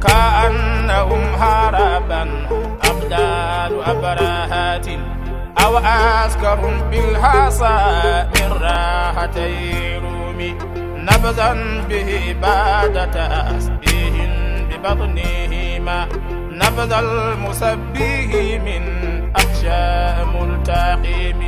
كأنهم هربا أبدال أبرهات أو عسكر بالحصى من راحتي رومي نبذا به بعد تأسبيه ببطنهما نبذ المسبيه من أحشاء ملتحم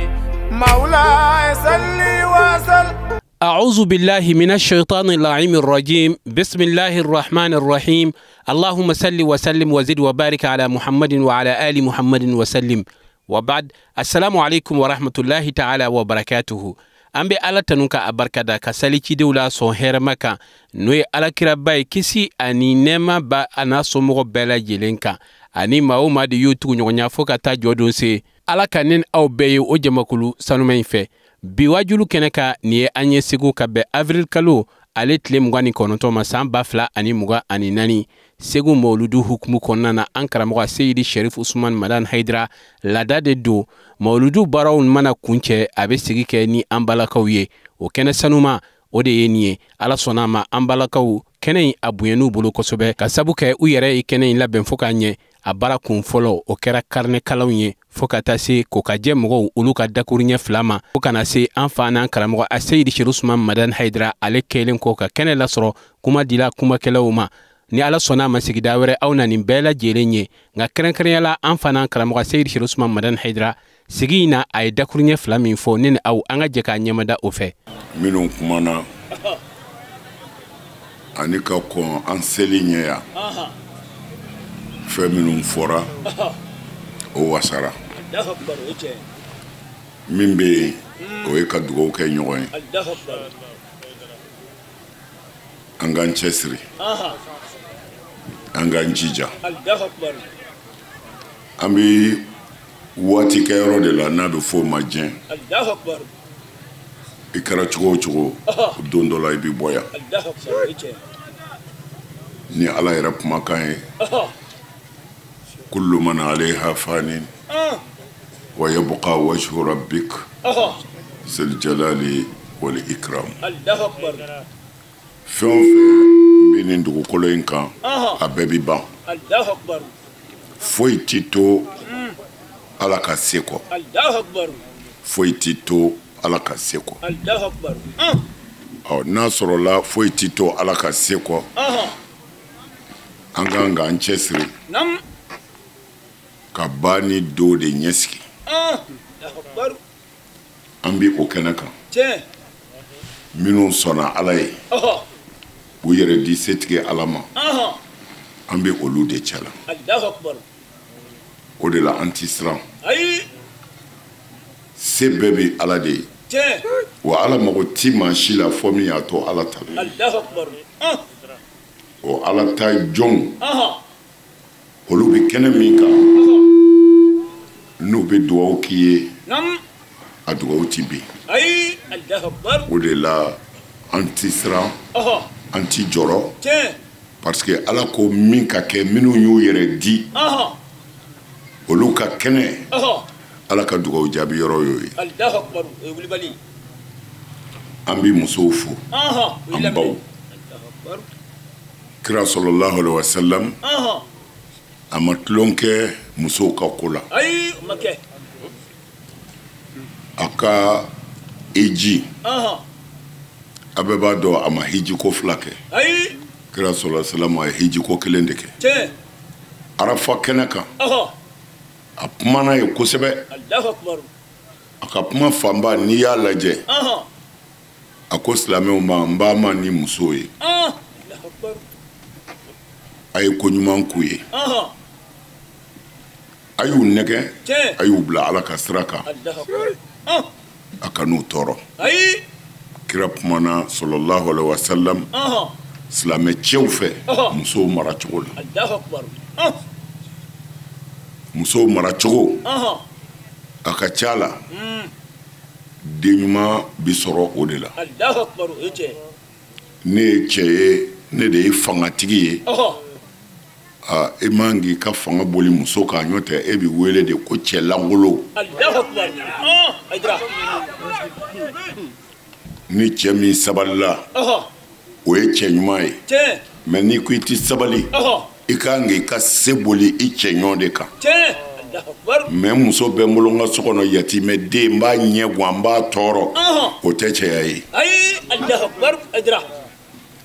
مولاي صلي وسلم. أعوذ بالله من الشيطان اللعين الرجيم. بسم الله الرحمن الرحيم. اللهم صل وسلم وزد وبارك على محمد وعلى آل محمد وسلم وبعد. السلام عليكم ورحمة الله تعالى وبركاته. Ambe ala tanuka abarkada ka saliki deula son hermaka noye ala kira bay kisi ani nema ba ana somogo bela jelenka ani mauma de yutu nyonya foka ta jodon se ala kanen aw beye o jamakulu sanumen fe biwajulu keneka ni anye sigu ka be avril kalo ale tle mugani kononto ma samba fla ani muga ani nani segu mauludu hukmu konnana ankara muga Seydi Sherif Usman Madan Haidara lada de do mauludu barawun mana kunche abe sigi ke ni ambalakaw ye o kene sanuma o de yeniye ala sonama ambalakaw kene abuyenu bulu kosobe ka sabuke u yere kene la ben foka nye abara kun folo o kera karne kalawye foka tase ko ka jemugo uluka dakurnya flama foka na se anfana ankara muga Seydi Sherif Usman Madan Haidara ale kelen ko ka kene lasro kuma dila kuma kelawuma ni ala sona masigida were awna ni bela jelenye nga kren yala anfana karamoga Seydi Sherif Usman Madan Haidara sigina ay dakurnya flami fo nin aw anga jeka nyamada ofe minun kumana anika ko anselinya ya fe minun fora o wasara mimbe o e ka dugo ke nyoy angan chesri anganjija ambi wati kayro de la na be fo majin Allahu akbar ikara chugo dondo la bi boya Allahu akbar ni ala yarab makan kullu man alayha fanin wa yabqa wajhu rabbik zul jalali wal ikram Allahu akbar binin dugu kolo in kan a bɛɛ bi ban Allahu akbar foyi ti to ala ka se kɔ Allahu akbar foyi ti to ala ka se kɔ Allahu akbar n'a sɔrɔla foyi ti to ala ka se kɔ an kan k'an cɛsiri ka ba ni do de ɲɛsigi an bi o kɛnɛ kan minnu sɔnna ala ye u yɛrɛ di setigi ala ma an bɛ olu de cɛla Allahu akbar o de la an ti siran se bɛɛ bɛ ala de ye wa ala mago ti maa si la fɔ min y'a to ala ta la Allahu akbar o ala ta jɔnw olu bɛ kɛnɛ min kan n'u bɛ dugawu k'i ye a dugawu ti bin Allahu akbar o de la an ti siran anti joro parce que ala ko min ka kɛ minnu y'u yɛrɛ di olu ka kɛnɛ ala ka dugawu jaabi yɔrɔ y'o ye Allahu akbar an bi musow fo an baw kira sallallahu alaihi wasallam a ma tulon kɛ musow ka ko la a ka eji a bɛɛ b'a dɔn a ma hiji ko fila kɛ kira sallallahu alaihi wasallam a ye hiji ko kelen de kɛ arafa kɛnɛ kan a kumana ye kosɛbɛ a ka kuma fanba n'i y'a lajɛ a ko silamɛw ma n b'a ma ni musow ye a ye ko ɲuman k'u ye a y'u nɛgɛ a y'u bila ala ka sira kan a ka n'u tɔɔrɔ kira kumana sallallahu alaihi wasallam silamɛ cɛw fɛ musow mara cogo la musow mara cogo a ka ca la den ɲuman bi sɔrɔ o de la ne ye cɛ ye ne de ye fangatigi ye e man k'i ka fanga boli muso kan ɲɔ tɛ e bi wele de ko cɛ langolo ni cɛ min sabalila o ye cɛ ɲuman ye mais ni ko i ti sabali i kan k'i ka se boli i cɛɲɔgɔn de kan mais muso bɛ n bolo n ka so kɔnɔ yatimɛ den n b'a ɲɛ gan n b'a tɔɔrɔ o tɛ cɛya ye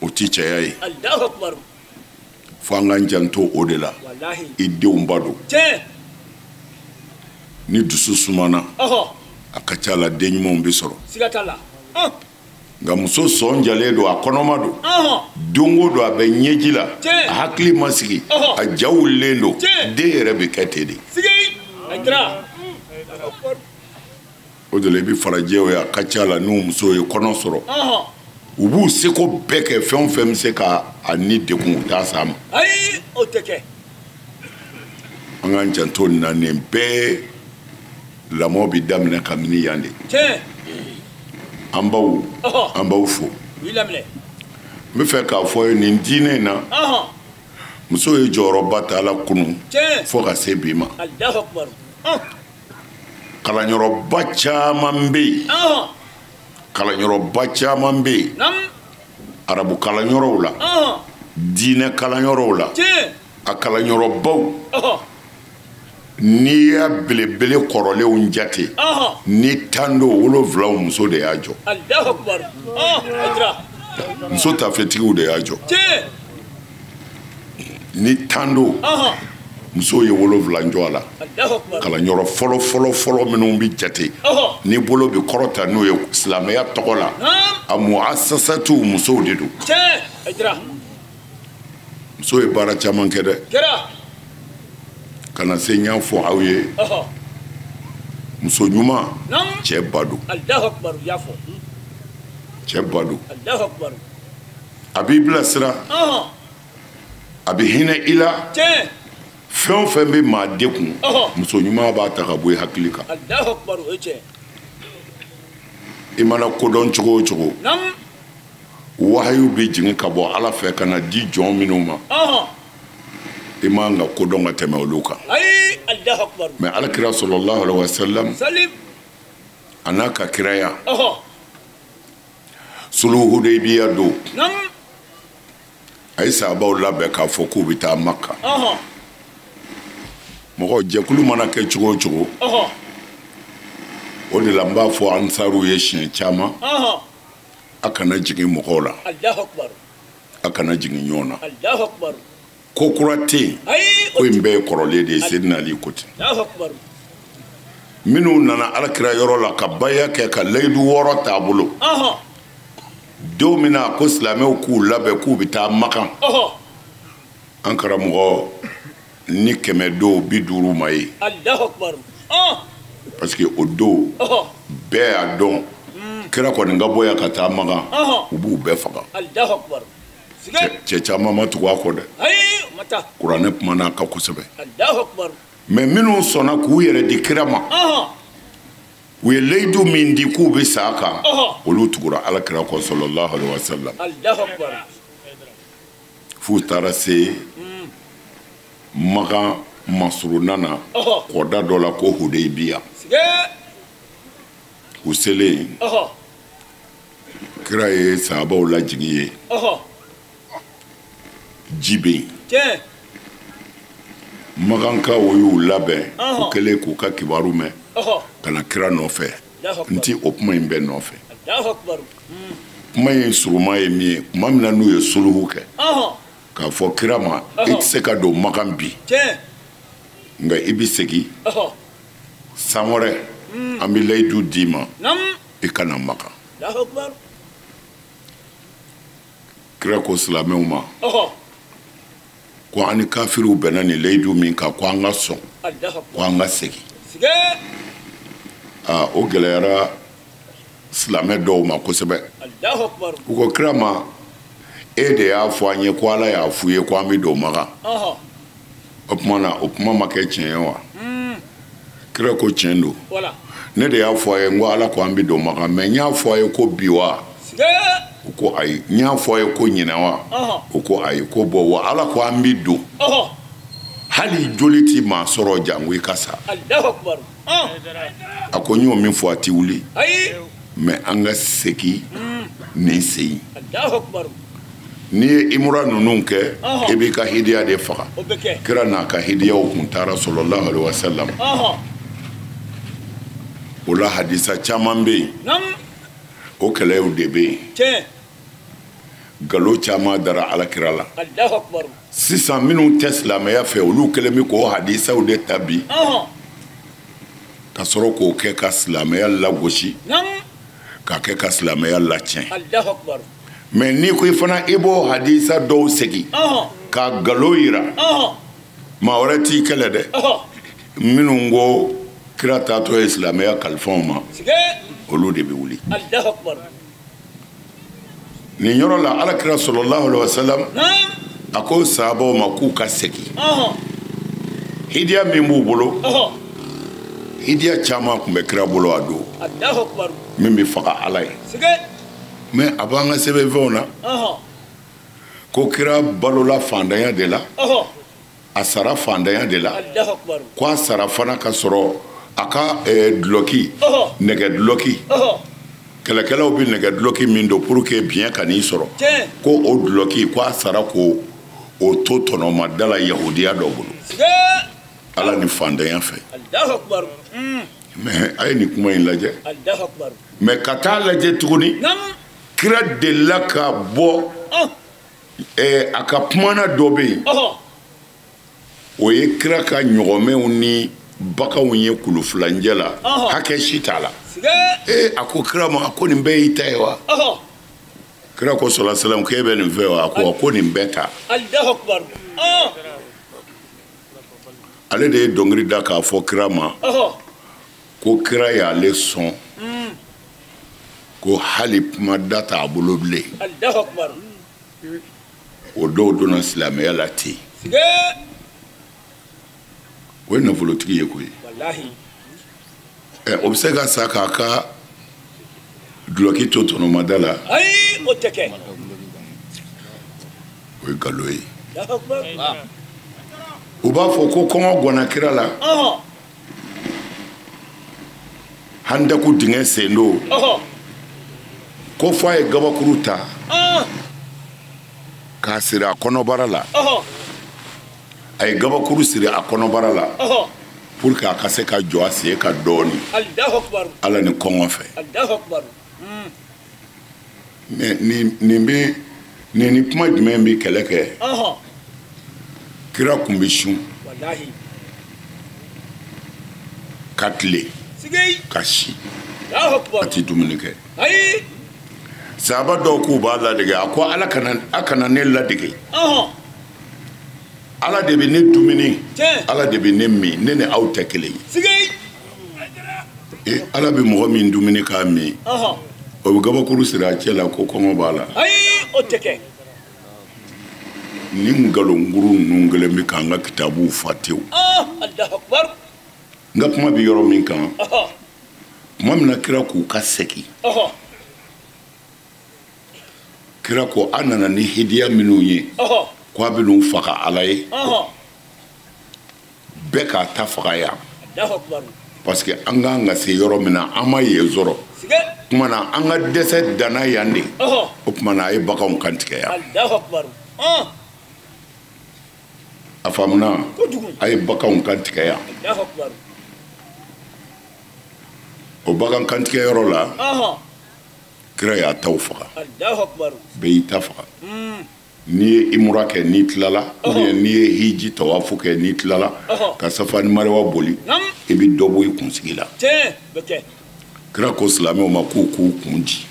o tɛ cɛya ye fo an k'an janto o de la i denw ba don ni dusu sumana a ka ca la den ɲumanw bɛ sɔrɔ nka muso sɔn jalen don a kɔnɔma don don o don a bɛ ɲɛji la a hakili ma sigi a ja wulilen don den yɛrɛ bɛ kɛ ten de o de la i bɛ farajɛw ye a ka ca la n'u muso ye kɔnɔ sɔrɔ u b'u seko bɛɛ kɛ fɛn o fɛn bɛ se ka a ni degun u t'a s'a ma an k'an janto nin na nin bɛɛ lamɔ bɛ daminɛ kabini yan de an baw fo n bɛ fɛ k'a fɔ ye nin diinɛ in na muso ye jɔyɔrɔba ta la kunun fo ka se bi ma kalanyɔrɔba caman bɛ yen arabu kalanyɔrɔw la diinɛ kalanyɔrɔw la a kalanyɔrɔbaw n'i y'a belebele kɔrɔlenw jate ni 10 don 7 muso de y'a jɔ muso tafetigiw de y'a jɔ ni 10 don muso ye 7 jɔ a la kalanyɔrɔ fɔlɔ minnu bɛ jate ni bolo bɛ kɔrɔta n'o ye silamɛya tɔgɔ la a muasasatu musow de don muso ye baara caman kɛ dɛ kana se ɲ'a fɔ aw ye muso ɲuman cɛ ba don a b'i bilasira a bɛ hinɛ i la fɛn o fɛn bɛ maa dekun muso ɲuman b'a ta ka bɔ i hakili kan i mana kodɔn cogo o cogo wahayu bɛ jigin ka bɔ Ala fɛ ka na di jɔn minnu ma i man ka kodɔn ka tɛmɛ olu kan mais Alakira sallallahu alaihi wasallam a n'a ka kiraya suluhu Hudaybiya don a ye sahabaw labɛn k'a fɔ k'u bɛ taa Maka mɔgɔ jɛkulu mana kɛ cogo o cogo o de la n b'a fɔ ansaruw ye siɲɛ caman a kana jigin mɔgɔw la a kana jigin ɲɔgɔn na ko kura tɛ yen ko in bɛɛ ye kɔrɔlen de ye Seydina Ali ko ten minnu nana Alakira yɔrɔ la ka baya kɛ ka layidu 6 t'a bolo don min na ko silamɛw k'u labɛn k'u bɛ taa Makan an karamɔgɔ ni 100 don 50 ma ye parce que o don bɛɛ y'a dɔn kira kɔni ka bɔ yan ka taa Makan u b'u bɛɛ faga cɛ caman ma tugu a kɔ dɛ kuranɛ kuma n'a kan kosɛbɛ mais minnu sɔnna k'u yɛrɛ di kira ma u ye layidu min di k'u bɛ sa a kan olu tugura Alakira kɔ sallallahu alaihi wasallam f'u taara se Makan masuruna na kɔda dɔ la ko Hudaybiya u selen kira ye sahabaw lajigin ye ji bɛ yen Makankaw y'u labɛn u kɛlen k'u ka kibaru mɛn ka na kira nɔfɛ n ti o kuma in bɛɛ nɔfɛ kuma in suruma ye min ye kuma min na n'u ye suluhu kɛ k'a fɔ kira ma i tɛ se ka don Makan bi nka i bɛ segin san wɛrɛ an bɛ layidu d'i ma i ka na Makan kira ko silamɛw ma ko an ni kafiriw bɛnna ni layidu min kan ko an ka sɔn ko an ka segin o gɛlɛyara silamɛ dɔw ma kosɛbɛ u ko kira ma e de y'a fɔ an ye ko Ala y'a f'u ye ko an bɛ don Makan o kuma ma kɛ tiɲɛ ye wa kira ko tiɲɛ don ne de y'a fɔ a ye n ko Ala ko an bɛ don Makan mais n y'a fɔ a ye ko bi wa u ko ayi n y'a fɔ a ye ko ɲinɛ wa u ko ayi ko bɔ wa Ala ko an bɛ don hali joli ti maa sɔrɔ jango i ka sa a ko n y'o min fɔ a ti wuli mais an ka segin nin sen ni imura nunun kɛ e b'i ka hidiya de faga kira n'a ka hidiyaw kun taara sallallahu alaihi wasallam o la hadisa caman bɛ yen o kɛlɛw de bɛ yen galo caman dara alakira la sisan minnu tɛ silamɛya fɛ olu kɛlen bɛ k'o hadisaw de ta bi ka sɔrɔ k'o kɛ ka silamɛya lagosi k'a kɛ ka silamɛya latiɲɛ mais ni ko i fana i b'o hadisa dɔw segin ka galo yira maa wɛrɛ t'i kɛlɛ dɛ minnu ko kira taatɔ ye silamɛya kalifaw ma olu de bɛ wuli nin yɔrɔ la alakira sallallahu alaihi wasallam a ko sahabaw ma k'u ka segin hidiya min b'u bolo hidiya caman tun bɛ kira bolo a don min bɛ faga ala ye mais a b'an ka sɛbɛnfɛnw na ko kira balola fandanya de la a sara fandanya de la ko a sara fana ka sɔrɔ a ka duloki nɛgɛ duloki kɛlɛkɛlaw bɛ nɛgɛ duloki min don pour que biɲɛ ka n'i sɔrɔ ko o duloki ko a sara ko o to tɔnɔma da la yahudiya dɔ bolo ala ni fandanya fɛ mais a ye nin kuma in lajɛ mais ka taa lajɛ tuguni kira delila ka bɔ a ka kumana dɔ bɛ yen o ye kira ka ɲɔgɔnmɛw ni baganw ye kulufilanjɛ la hakɛ si t'a la a ko kira ma a ko nin bɛɛ y'i ta ye wa kira ko sallallahu alaihi wasallam k'e bɛ nin fɛ wa a ko nin bɛɛ ta ale de ye dɔnkili da k'a fɔ kira ma ko kira y'ale sɔn ko hali kuma da t'a bolo bilen o dɔw donna silamɛya la ten o ye nafolotigi ye koyi o bɛ se ka sa k'a ka duloki to tɔnɔmada la o ye nkalon ye u b'a fɔ ko kɔngɔ gɔnna kira la handaku dingɛ sen don ko fɔ a ye gabakuru ta k'a siri a kɔnɔbara la a ye gabakuru siri a kɔnɔbara la pour que a ka se ka jɔ a sen ka dɔɔni ala ni kɔngɔ fɛ mais nin kuma jumɛn bɛ kɛlɛ kɛ kira kun bɛ sun ka tile ka si a tɛ dumuni kɛ sahaba dɔw k'u b'a ladege a ko a kana ne ladege ala de bɛ ne dumuni ala de bɛ ne min ne ni aw tɛ kelen ye ala bɛ mɔgɔ min dumuni k'a min o bɛ gabakuru siri a cɛ la ko kɔngɔ b'a la ni nkalonjuru ninnu kelen bɛ k'an ka kitabuw fa tewu n ka kuma bɛ yɔrɔ min kan tuma min na kira k'u ka segin kira ko a nana ni hidiya minnu ye ko a bɛ n'u faga ala ye bɛɛ k'a ta faga yan parce que an k'an ka se yɔrɔ min na an ma yen sɔrɔ tuma na an ka dɛsɛ danna yan de o tuma na a ye baganw kantigɛ yan a faamuna a ye baganw kantigɛ yan o bagan kantigɛ yɔrɔ la kira y'a taw faga bɛɛ y'i ta faga n'i ye imura kɛ n'i tilala ou bien n'i ye hiji tawafu kɛ n'i tilala ka safa ni mariwa boli i bɛ dɔ bɔ i kunsigi la kira ko silamɛw ma k'u k'u kun di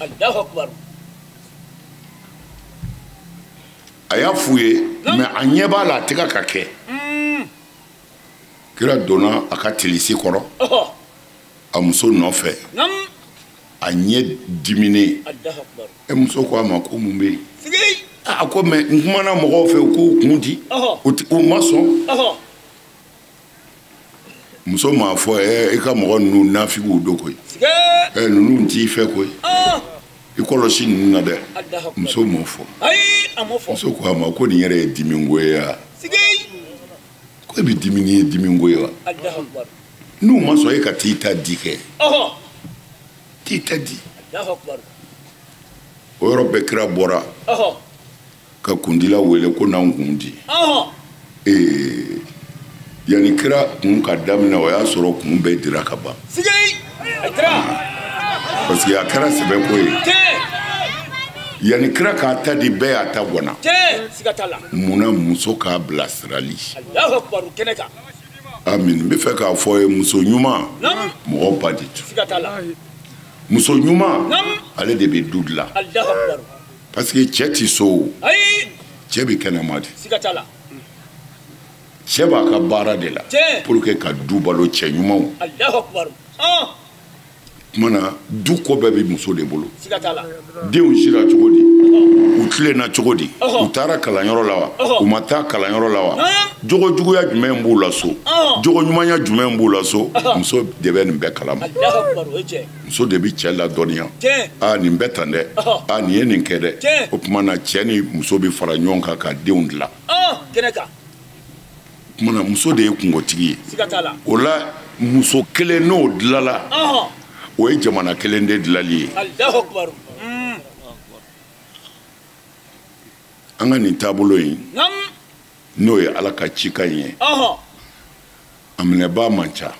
a y'a f'u ye mais a ɲɛ b'a la a tɛ ka kɛ kira donna a ka tilisi kɔrɔ a muso nɔfɛ a ɲɛ diminen muso ko a ma ko mun bɛ yen a ko mais n kumana mɔgɔw fɛ u k'u kun di u ma sɔn muso m'a fɔ i ka mɔgɔ ninnu nafigiw don koyi ninnu t'i fɛ koyi i kɔlɔsi ninnu na dɛ muso m'o fɔ muso ko a ma ko nin yɛrɛ ye dimingo ye wa ko e bɛ dimi ni ye dimingo ye wa n'u ma sɔn e ka t'i ta di kɛ t'i ta di o yɔrɔ bɛɛ kira bɔra ka kundila wele ko nan kundi yani kira kun ka damina o y'a sɔrɔ kun bɛɛ dira ka ban parce que a kɛra sɛbɛ ko ye yani kira k'a ta di bɛɛ y'a ta gɔnna munna muso k'a bilasirali amin n bɛ fɛ k'a fɔ ye muso ɲuman mɔgɔ ba de tun muso ɲuman ale de bɛ du dilan parce que cɛ ti so cɛ bɛ kɛnɛma de cɛ b'a ka baara de la pour que ka du balo cɛ ɲumanw mana du ko bɛɛ bɛ muso de bolo denw sira cogo di u tilenna cogo di u taara kalanyɔrɔ la wa u ma taa kalanyɔrɔ la wa jogo juguya jumɛn b'u la so jogo ɲumanya jumɛn b'u la so muso de bɛ nin bɛɛ kalama muso de bɛ cɛ ladɔnniya nin bɛ tan dɛ nin ye nin kɛ dɛ o tuma na cɛ ni muso bɛ fara ɲɔgɔn kan ka denw dilan mana muso de ye kungotigi ye o la muso kelen n'o dilala o ye jamana kelen de dilali ye an ka nin taabolo in n'o ye ala ka cikan ye a minɛbaa man ca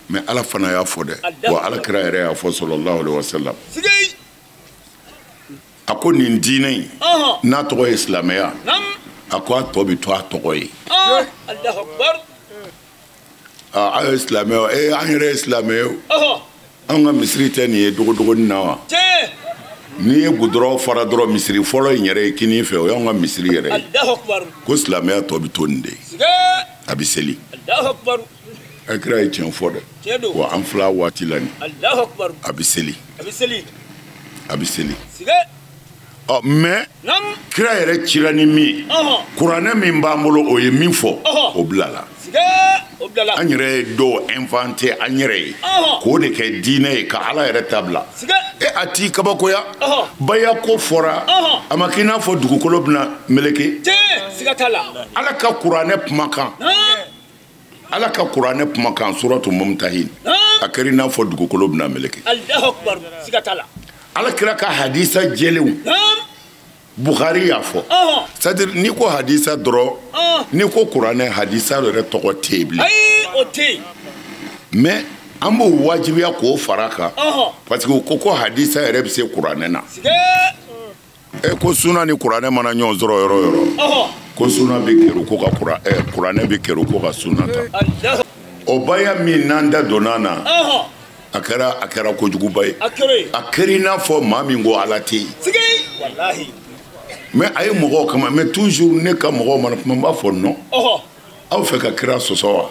mais ala fana y'a fɔ dɛ wa ala kira yɛrɛ y'a fɔ sallallahu alaihi wasallam a ko nin diinɛ in n'a tɔgɔ ye silamɛya a ko a tɔ bɛ to a tɔgɔ ye a ye silamɛ o an yɛrɛ ye silamɛ ye an ka misiri tɛ nin ye dogodogoni na wa n'i ye gudɔrɔn fara dɔrɔn misiri fɔlɔ in yɛrɛ ye kini fɛ o y'an ka misiri yɛrɛ ye ko silamɛya tɔ bɛ to nin de ye a bɛ seli a kira ye tiɲɛ fɔ dɛ wa an fila waati la nin a bɛ seli a bɛ seli mais kira yɛrɛ cira ni min kuranɛ min b'an bolo o ye min fɔ o bilala an yɛrɛ ye dɔw inventé an yɛrɛ ye k'o de kɛ diinɛ ye ka ala yɛrɛ ta bila a t'i kabakoya baya ko fɔra a ma k'i n'a fɔ dugukolo bɛna meleke ala ka kuranɛ kumakan ala ka kuranɛ kumakan suratu mumtahin a kɛra i n'a fɔ dugukolo bɛna meleke ala kira ka hadisa jɛlenw Bukhari y'a fɔ c'est-à-dire n'i ko hadisa dɔrɔn n'i ko kuranɛ hadisa yɛrɛ tɔgɔ tɛ yen bilen mais an b'o wajibiya k'o fara kan parce que ko hadisa yɛrɛ bɛ se kuranɛ na ko suna ni kuranɛ mana ɲɔgɔn sɔrɔ yɔrɔ o yɔrɔ ko suna bɛ kɛru ko ka kuranɛ bɛ kɛru ko ka suna ta o baya min n'an da donna na a kɛra kojuguba ye a kɛra i n'a fɔ maa min ko ala tɛ yen mais a ye mɔgɔw kama mais toujours ne ka mɔgɔw mana kuma n b'a fɔ non aw fɛ ka kira sɔsɔ wa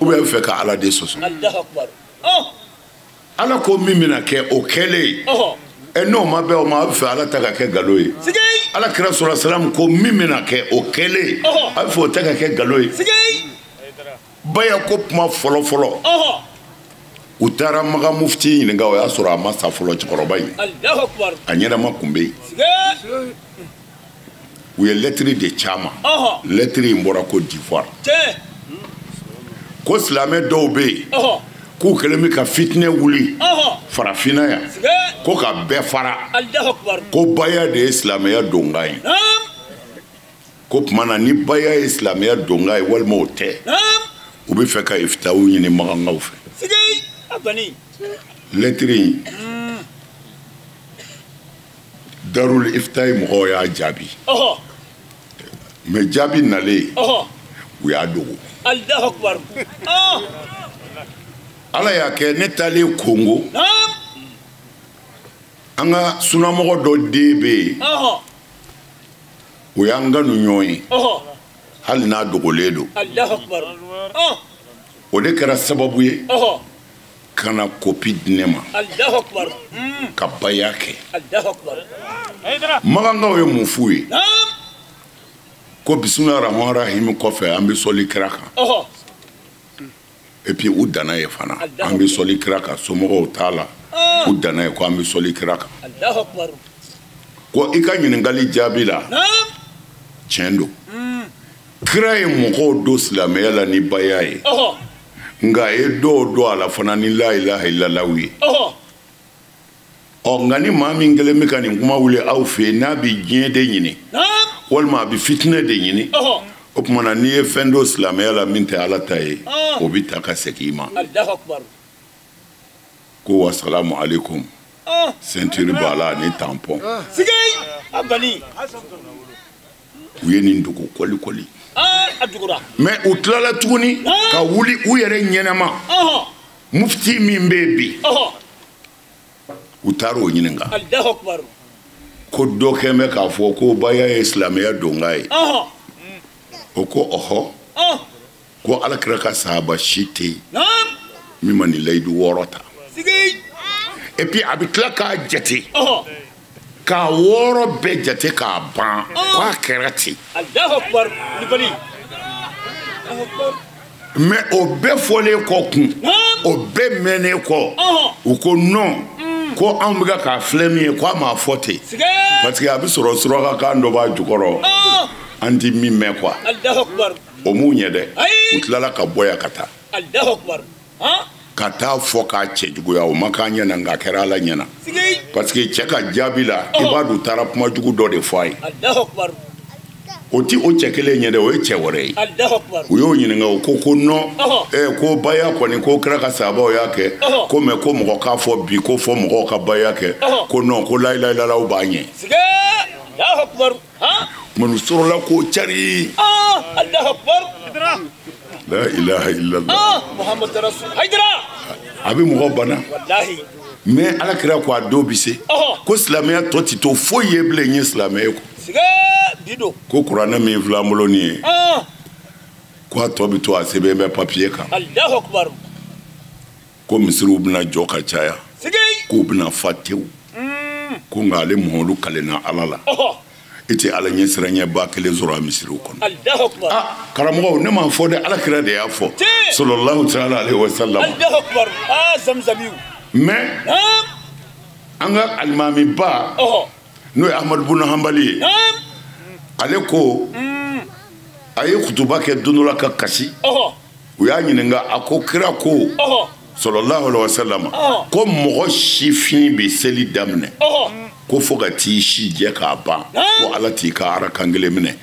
ou bien aw fɛ ka ala de sɔsɔ ala ko min bɛna kɛ o kɛlen n'o ma bɛn o ma a bɛ fɛ ala ta ka kɛ nkalon ye ala kira sɔrɔ salamu ko min bɛna kɛ o kɛlen a bɛ fɛ o ta ka kɛ nkalon ye baya ko kuma fɔlɔ-fɔlɔ u taara maga mufti ɲininka o y'a sɔrɔ a ma sa fɔlɔ cɛkɔrɔba in a ɲɛnama kun bɛ yen u ye lɛtiri de caman lɛtiri in bɔra ko d'ivoire ko silamɛ dɔw bɛ yen k'u kɛlen bɛ ka fitinɛ wuli farafinna yan ko ka bɛɛ fara ko baya de ye silamɛya donkan ye ko tuma na ni baya ye silamɛya donkan ye walima o tɛ u bɛ fɛ ka ifitaw ɲini magankaw fɛ lɛtiri in darul ifta ye mɔgɔw y'a jaabi mais jaabi nalen u y'a dogo ala y'a kɛ ne taalen Kongo an ka sunamɔgɔ dɔ den bɛ yen o y'an kanu ɲɔgɔn ye hali n'a dogolen don o de kɛra sababu ye ka na kopi di ne ma ka baya kɛ magankaw ye mun f'u ye ko bisimilahi rahmani rahim kɔfɛ an bɛ sɔli kira kan et puis u danna ye fana an bɛ sɔli kira kan somɔgɔw t'a la u danna ye ko an bɛ sɔli kira kan ko i ka ɲininkali jaabi la tiɲɛ don kira ye mɔgɔw don silamɛya la ni baya ye nka a ye dɔw don a la fana ni la ilaha illallah ye nka ni maa min kɛlen bɛ ka nin kuma wuli aw fɛ yen n'a bɛ diɲɛ de ɲini walima a bɛ fitinɛ de ɲini o tuma na n'i ye fɛn dɔ silamɛya la min tɛ ala ta ye o bɛ ta ka segin i ma ko wasalamu alaikum ceinture b'a la ani tampon u ye nin dogo kɔli mais u tilala tuguni ka wuli u yɛrɛ ɲɛnama mufti min bɛ yen bi u taara o ɲininka ko dɔ kɛn bɛ k'a fɔ ko baya ye silamɛya donga ye o ko ɔhɔ ko alakira ka sahaba si tɛ yen min ma nin layidu 6 ta et puis a bɛ tila k'a jate k'a 6 bɛɛ jate k'a ban k'a kɛra ten mais o bɛɛ fɔlen kɔ kun o bɛɛ mɛnnen kɔ u ko non ko anw bɛ k'a filɛ min ye ko a m'a fɔ ten parce que a bɛ sɔrɔ surakakan dɔ b'a jukɔrɔ an ti min mɛn quoi o m'u ɲɛ dɛ u tilala ka bɔ yan ka taa ka taa fɔ k'a cɛjuguya o ma k'an ɲɛna nka a kɛra ala ɲɛna parce que cɛ ka jaabi la i b'a dɔn u taara kuma jugu dɔ de fɔ a ye o ti o cɛ kelen ɲɛ dɛ o ye cɛ wɛrɛ ye u y'o ɲininka o ko non ko baya kɔni ko kira ka sahabaw y'a kɛ ko mais ko mɔgɔ k'a fɔ bi ko fɔ mɔgɔw ka baya kɛ ko non ko la ilaha illallah b'a ɲɛ manu sɔrɔla ko cari la ilaha illallah a bɛ mɔgɔ bana mais alakira ko a dɔw bɛ se ko silamɛya tɔ tɛ to foyi ye bilen n ye silamɛya ko ko kuranɛ min filɛ an bolo nin ye ko a tɔ bɛ to a sɛbɛn bɛ papiye kan ko misiriw bɛna jɔ ka caya k'u bɛna fa tewu ko nka ale mɔhɔlu kalenna ala la i tɛ ala ɲɛ siran ba kelen sɔrɔ a misiriw kɔnɔ karamɔgɔw ne m'a fɔ dɛ alakira de y'a fɔ sallallahu ta'ala alaihi wa sallam mais an ka alimami ba n'o ye Ahmadu Bun Hanbali ye ale ko a ye kutuba kɛ don dɔ la ka kasi u y'a ɲininka a ko kira ko sallallahu alaihi wa sallam ko mɔgɔ sifin bɛ seli daminɛ ko fo ka t'i si jɛ k'a ban ko ala t'i ka arakan kelen minɛ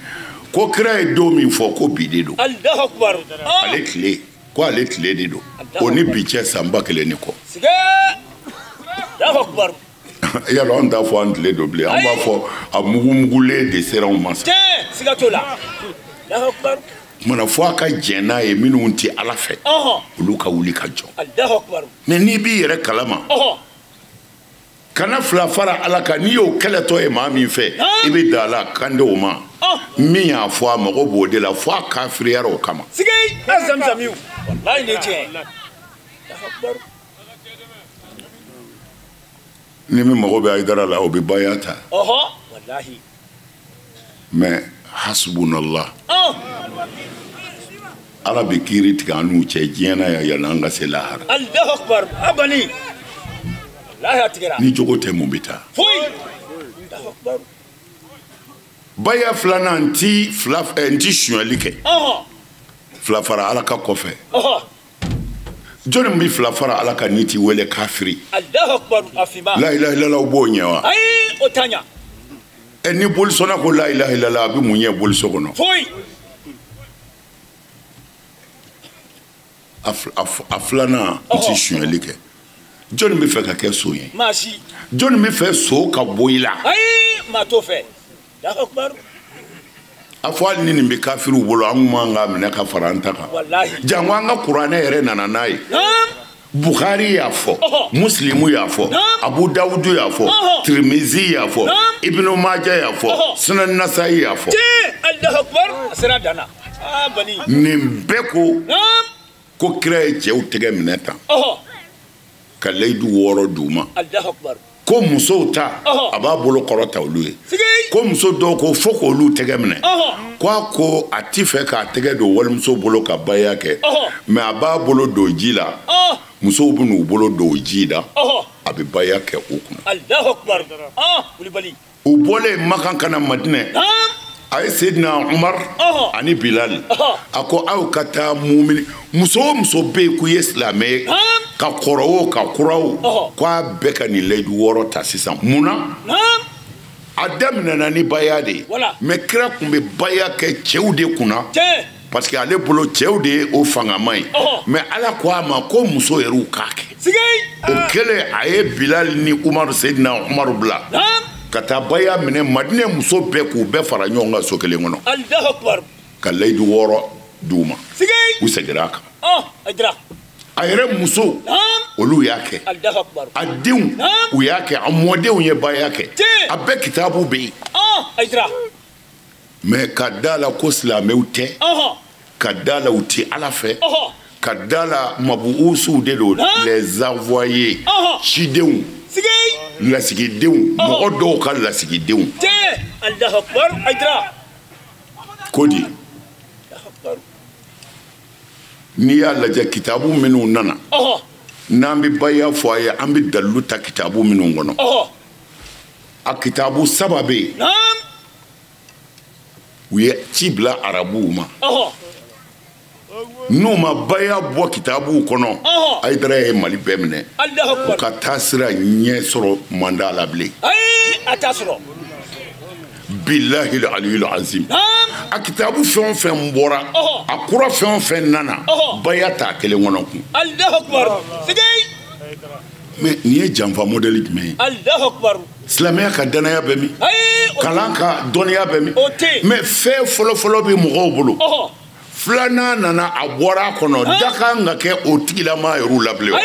ko kira ye don min fɔ ko bi de don ale tile ko ale tile de don o ni bi cɛ san 1000 ni kɔ yala an t'a fɔ an tile don bilen an b'a fɔ a mugumugulen de sera anw ma sa kumana fo a ka jɛn n'a ye minnu tɛ ala fɛ olu ka wuli ka jɔ mais n'i b'i yɛrɛ kalama kana fila fara ala kan n'i y'o kɛlɛtɔ ye maa min fɛ i bɛ da a la kan de o ma min y'a fɔ a mago b'o de la fo a kafiriyara o kama ni min mago bɛ Ayidara la o bɛ baya ta mais hasbunallah ala bɛ kiiri tigɛ an n'u cɛ diɲɛ na yan yala an ka se lahara ni jogo tɛ mun bɛ taa baya filanan nti suɲɛli kɛ fila fara ala ka kɔfɛ jɔnni bɛ fila fara ala ka n'i ti wele kafiri la ilaha illallah b'o ɲɛ wa ni bolisɔnna ko la ilaha illallah a bɛ mun ɲɛ boliso kɔnɔ a filanan nti suɲɛli kɛ jɔnni bɛ fɛ ka kɛ so ye jɔnni bɛ fɛ so ka bɔ i la a fɔ hali ni nin bɛ kafiriw bolo an kun man ka minɛ ka fara an ta kan jango an ka kuranɛ yɛrɛ nana n'a ye Bukhari y'a fɔ Muslimu y'a fɔ Abu Dawudu y'a fɔ Tirmizi y'a fɔ Ibnu Majah y'a fɔ Sunan Nasa'i y'a fɔ nin bɛɛ ko kira ye cɛw tɛgɛ minɛ tan ka layidu 6 d'u ma ko musow ta a b'a bolo kɔrɔta olu ye ko muso dɔw ko fo k'olu tɛgɛ minɛ ko a ti fɛ k'a tɛgɛ don walimuso bolo ka baya kɛ mais a b'a bolo don ji la musow bɛ n'u bolo don ji la a bɛ baya kɛ u kunna u bɔlen Makan ka na Madinɛ a ye Seydina Umar ani Bilal a ko aw ka taa mumini muso o muso bɛ yen k'u ye silamɛ ye ka kɔrɔ o ka kura o k'a bɛɛ ka nin layidu 6 ta sisan mun na a daminɛna ni baya de mais kira kun bɛ baya kɛ cɛw de kunna parce que ale bolo cɛw de ye o fangama ye mais ala ko a ma ko muso yɛrɛ k'a kɛ o kɛlen a ye Bilal ni Umaru Seydina Umaru bila ka taa baya minɛ Madinɛ muso bɛɛ k'u bɛɛ fara ɲɔgɔn kan so kelen kɔnɔ ka layidu 6 d'u ma u seginna a kan a yɛrɛ muso olu y'a kɛ a denw u y'a kɛ a mɔdenw ye baya kɛ a bɛɛ kitabu bɛ yen mais ka da la ko silamɛw tɛ ka da la u ti ala fɛ ka da la mabuusuw de don les envoyés cidenw lasigidenw mɔgɔ dɔw ka lasigidenw ko di n'i y'a lajɛ kitabu minnu nana n'an bɛ baya fɔ a ye an bɛ dalilu ta kitabu minnu kɔnɔ a kitabu 3 bɛ yen u ye ci bila arabuw ma n'u ma baya bɔ kitabuw kɔnɔ Hayidara ye Mali bɛɛ minɛ u ka taa sira ɲɛ sɔrɔ man d'a la bilen billahi al-aliyyil azim a kitabu fɛn o fɛn bɔra a kura fɛn o fɛn nana baya t'a kelen kɔnɔ kun mais nin ye janfa modèle jumɛn ye silamɛya ka danaya bɛ min kalan ka dɔnniya bɛ min mais fɛn fɔlɔfɔlɔ bɛ mɔgɔw bolo filanan nana a bɔra a kɔnɔ da kan ka kɛ o tigilama yɛrɛw la bilen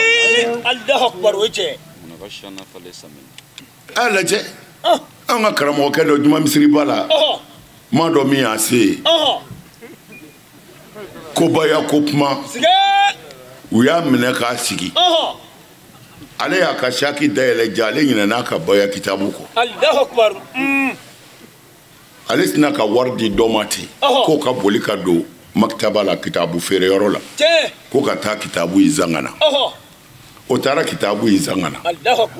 a lajɛ an ka karamɔgɔkɛ dɔ Juma Misiriba la ma dɔ min y'a se ko baya ko kuma u y'a minɛ k'a sigi ale y'a ka saki dayɛlɛ ja ale ɲinɛna ka baya kitabu kɔ ale sina ka wari di dɔ ma ten k'o ka boli ka don maktaba la kitabu feereyɔrɔ la ko ka taa kitabu yi zangana o taara kitabu yi zangana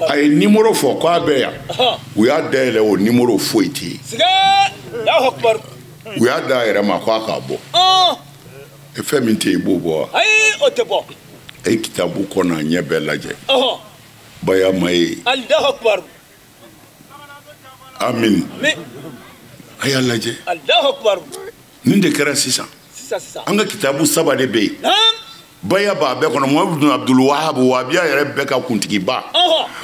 a ye numéro fɔ k'a bɛ yan u y'a dayɛlɛ o numéro foyi tɛ yen u y'a da a yɛrɛ ma k'a k'a bɔ fɛn min tɛ yen i b'o bɔ wa a ye kitabu kɔnɔ a ɲɛ bɛɛ lajɛ baya ma ye amin a y'a lajɛ nin de kɛra sisan an ka kitabu 3 de bɛ yen baya b'a bɛɛ kɔnɔ Muhamadu bin Abdul Wahab wahabiya yɛrɛ bɛɛ ka kuntigiba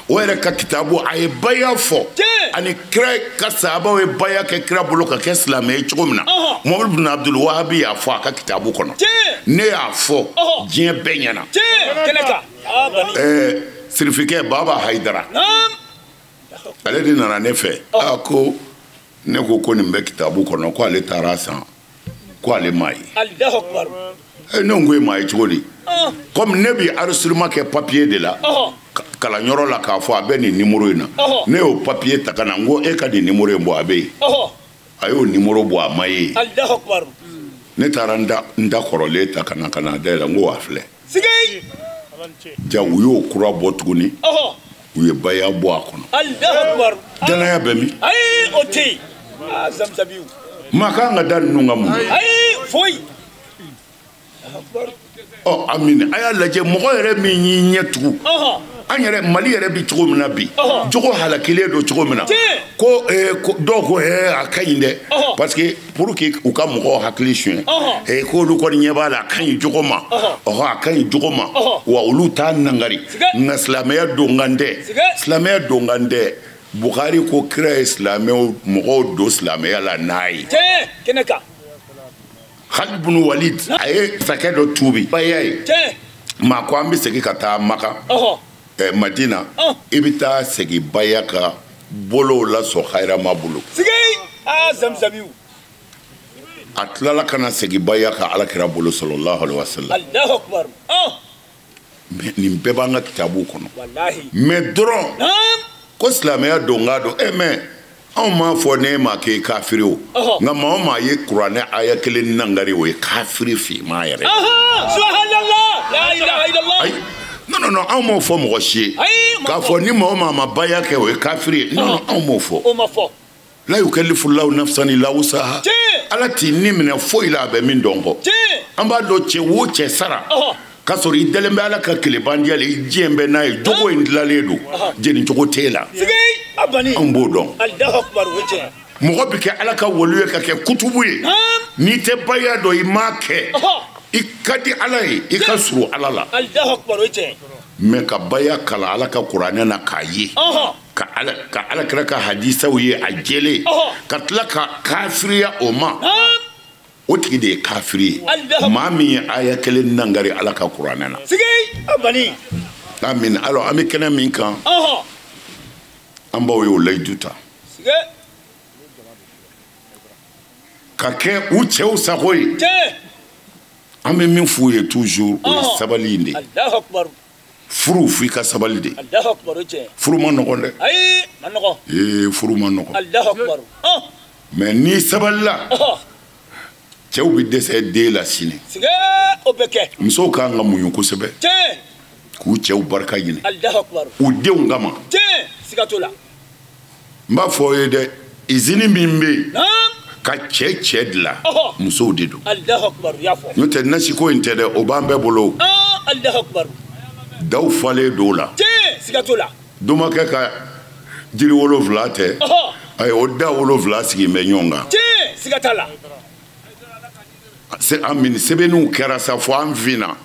o yɛrɛ ka kitabu a ye baya fɔ ani kira ka sahabaw ye baya kɛ kira bolo ka kɛ silamɛ ye cogo min na Muhamadu bin Abdul Wahab y'a fɔ a ka kitabu kɔnɔ ne y'a fɔ diɲɛ bɛɛ ɲɛna sirifikɛ Baba Hayidara ale de nana ne fɛ ko ne ko nin bɛ kitabu kɔnɔ ko ale taara san ko ale m'a ye ne ko e m'a ye cogo di comme ne bɛ enregistrement kɛ papier de la kalanyɔrɔ la k'a fɔ a bɛ nin numéro in na ne y'o papier ta ka na n ko e ka nin numéro in bɔ a bɛ yen a y'o numéro bɔ a ma ye ne taara n da kɔrɔlen ta ka na dayɛlɛ n ko a filɛ ja u y'o kura bɔ tuguni u ye baya bɔ a kɔnɔ danaya bɛ min ma kan ka da ninnu ka mun amin a y'a lajɛ mɔgɔ yɛrɛ min y'i ɲɛ tugu an yɛrɛ Mali yɛrɛ bi cogo min na bi jogo halakilen don cogo min na ko dɔw ko a ka ɲi dɛ parce que pour que u ka mɔgɔw hakili suɲɛ k'olu kɔni ɲɛ b'a la a ka ɲi jogo ma a ka ɲi jogo ma wa olu t'a nangari nka silamɛya donkan tɛ Bukhari ko kira ye silamɛw mɔgɔw don silamɛya la n'a ye Khalid bin Walid a ye sakɛ dɔ tuubi baya ye maa ko an bɛ segin ka taa Maka Madina i bɛ taa segin baya ka bolow la sɔn Hayirama bolo a tilala ka na segin baya ka Alakira bolo sallallahu alaihi wasallam nin bɛɛ b'an ka kitabu kɔnɔ mais dɔrɔn ko silamɛya donkan don mais anw m'a fɔ ne ma k'e kafiri o nka maa o maa ye kuranɛ aya 1 nangari o ye kafiri finman yɛrɛ non anw m'o fɔ mɔgɔ si ye k'a fɔ ni maa o maa ma baya kɛ o ye kafiri ye non anw m'o fɔ la yukallifu Allahu nafsan illa wusaha ala t'i ni minɛ foyi la a bɛ min dɔn kɔ an b'a dɔn cɛ o cɛ sara k'a sɔrɔ i dalen bɛ ala ka tilebandiyala i diɲɛ bɛ n'a ye jogo in dilanlen don jeni jogo t'e la an b'o dɔn mɔgɔ bɛ kɛ ala ka waliyu ye ka kɛ kutubu ye n'i tɛ baya dɔn i m'a kɛ i ka di ala ye i ka surun ala la mais ka baya kalan ala ka kuranɛ na k'a ye ka ala kira ka hadisaw ye a jɛlen ka tila ka kafiriya o ma o tigi de ye kafiri ye maa min ye aya kelen nangari ala ka kuranɛ na amin alors an bɛ kɛnɛ min kan an b'aw ye o layidu ta ka kɛ u cɛw sago ye an bɛ min f'u ye toujours o ye sabali in de furu f'i ka sabali de furu ma nɔgɔn dɛ furu ma nɔgɔn mais n'i sabalila cɛw bɛ dɛsɛ den la sini musow kan ka muɲu kosɛbɛ k'u cɛw barika ɲini u denw kama n b'a fɔ ye dɛ izini min bɛ yen ka cɛ dilan musow de don n'o tɛ nasiko in tɛ dɛ o b'an bɛɛ bolo daw falen don o la domakɛ ka jiri 7 tɛ ayi o da 7 sigi bɛ ɲɔgɔn kan amin sɛbɛnniw kɛra sa fo an finna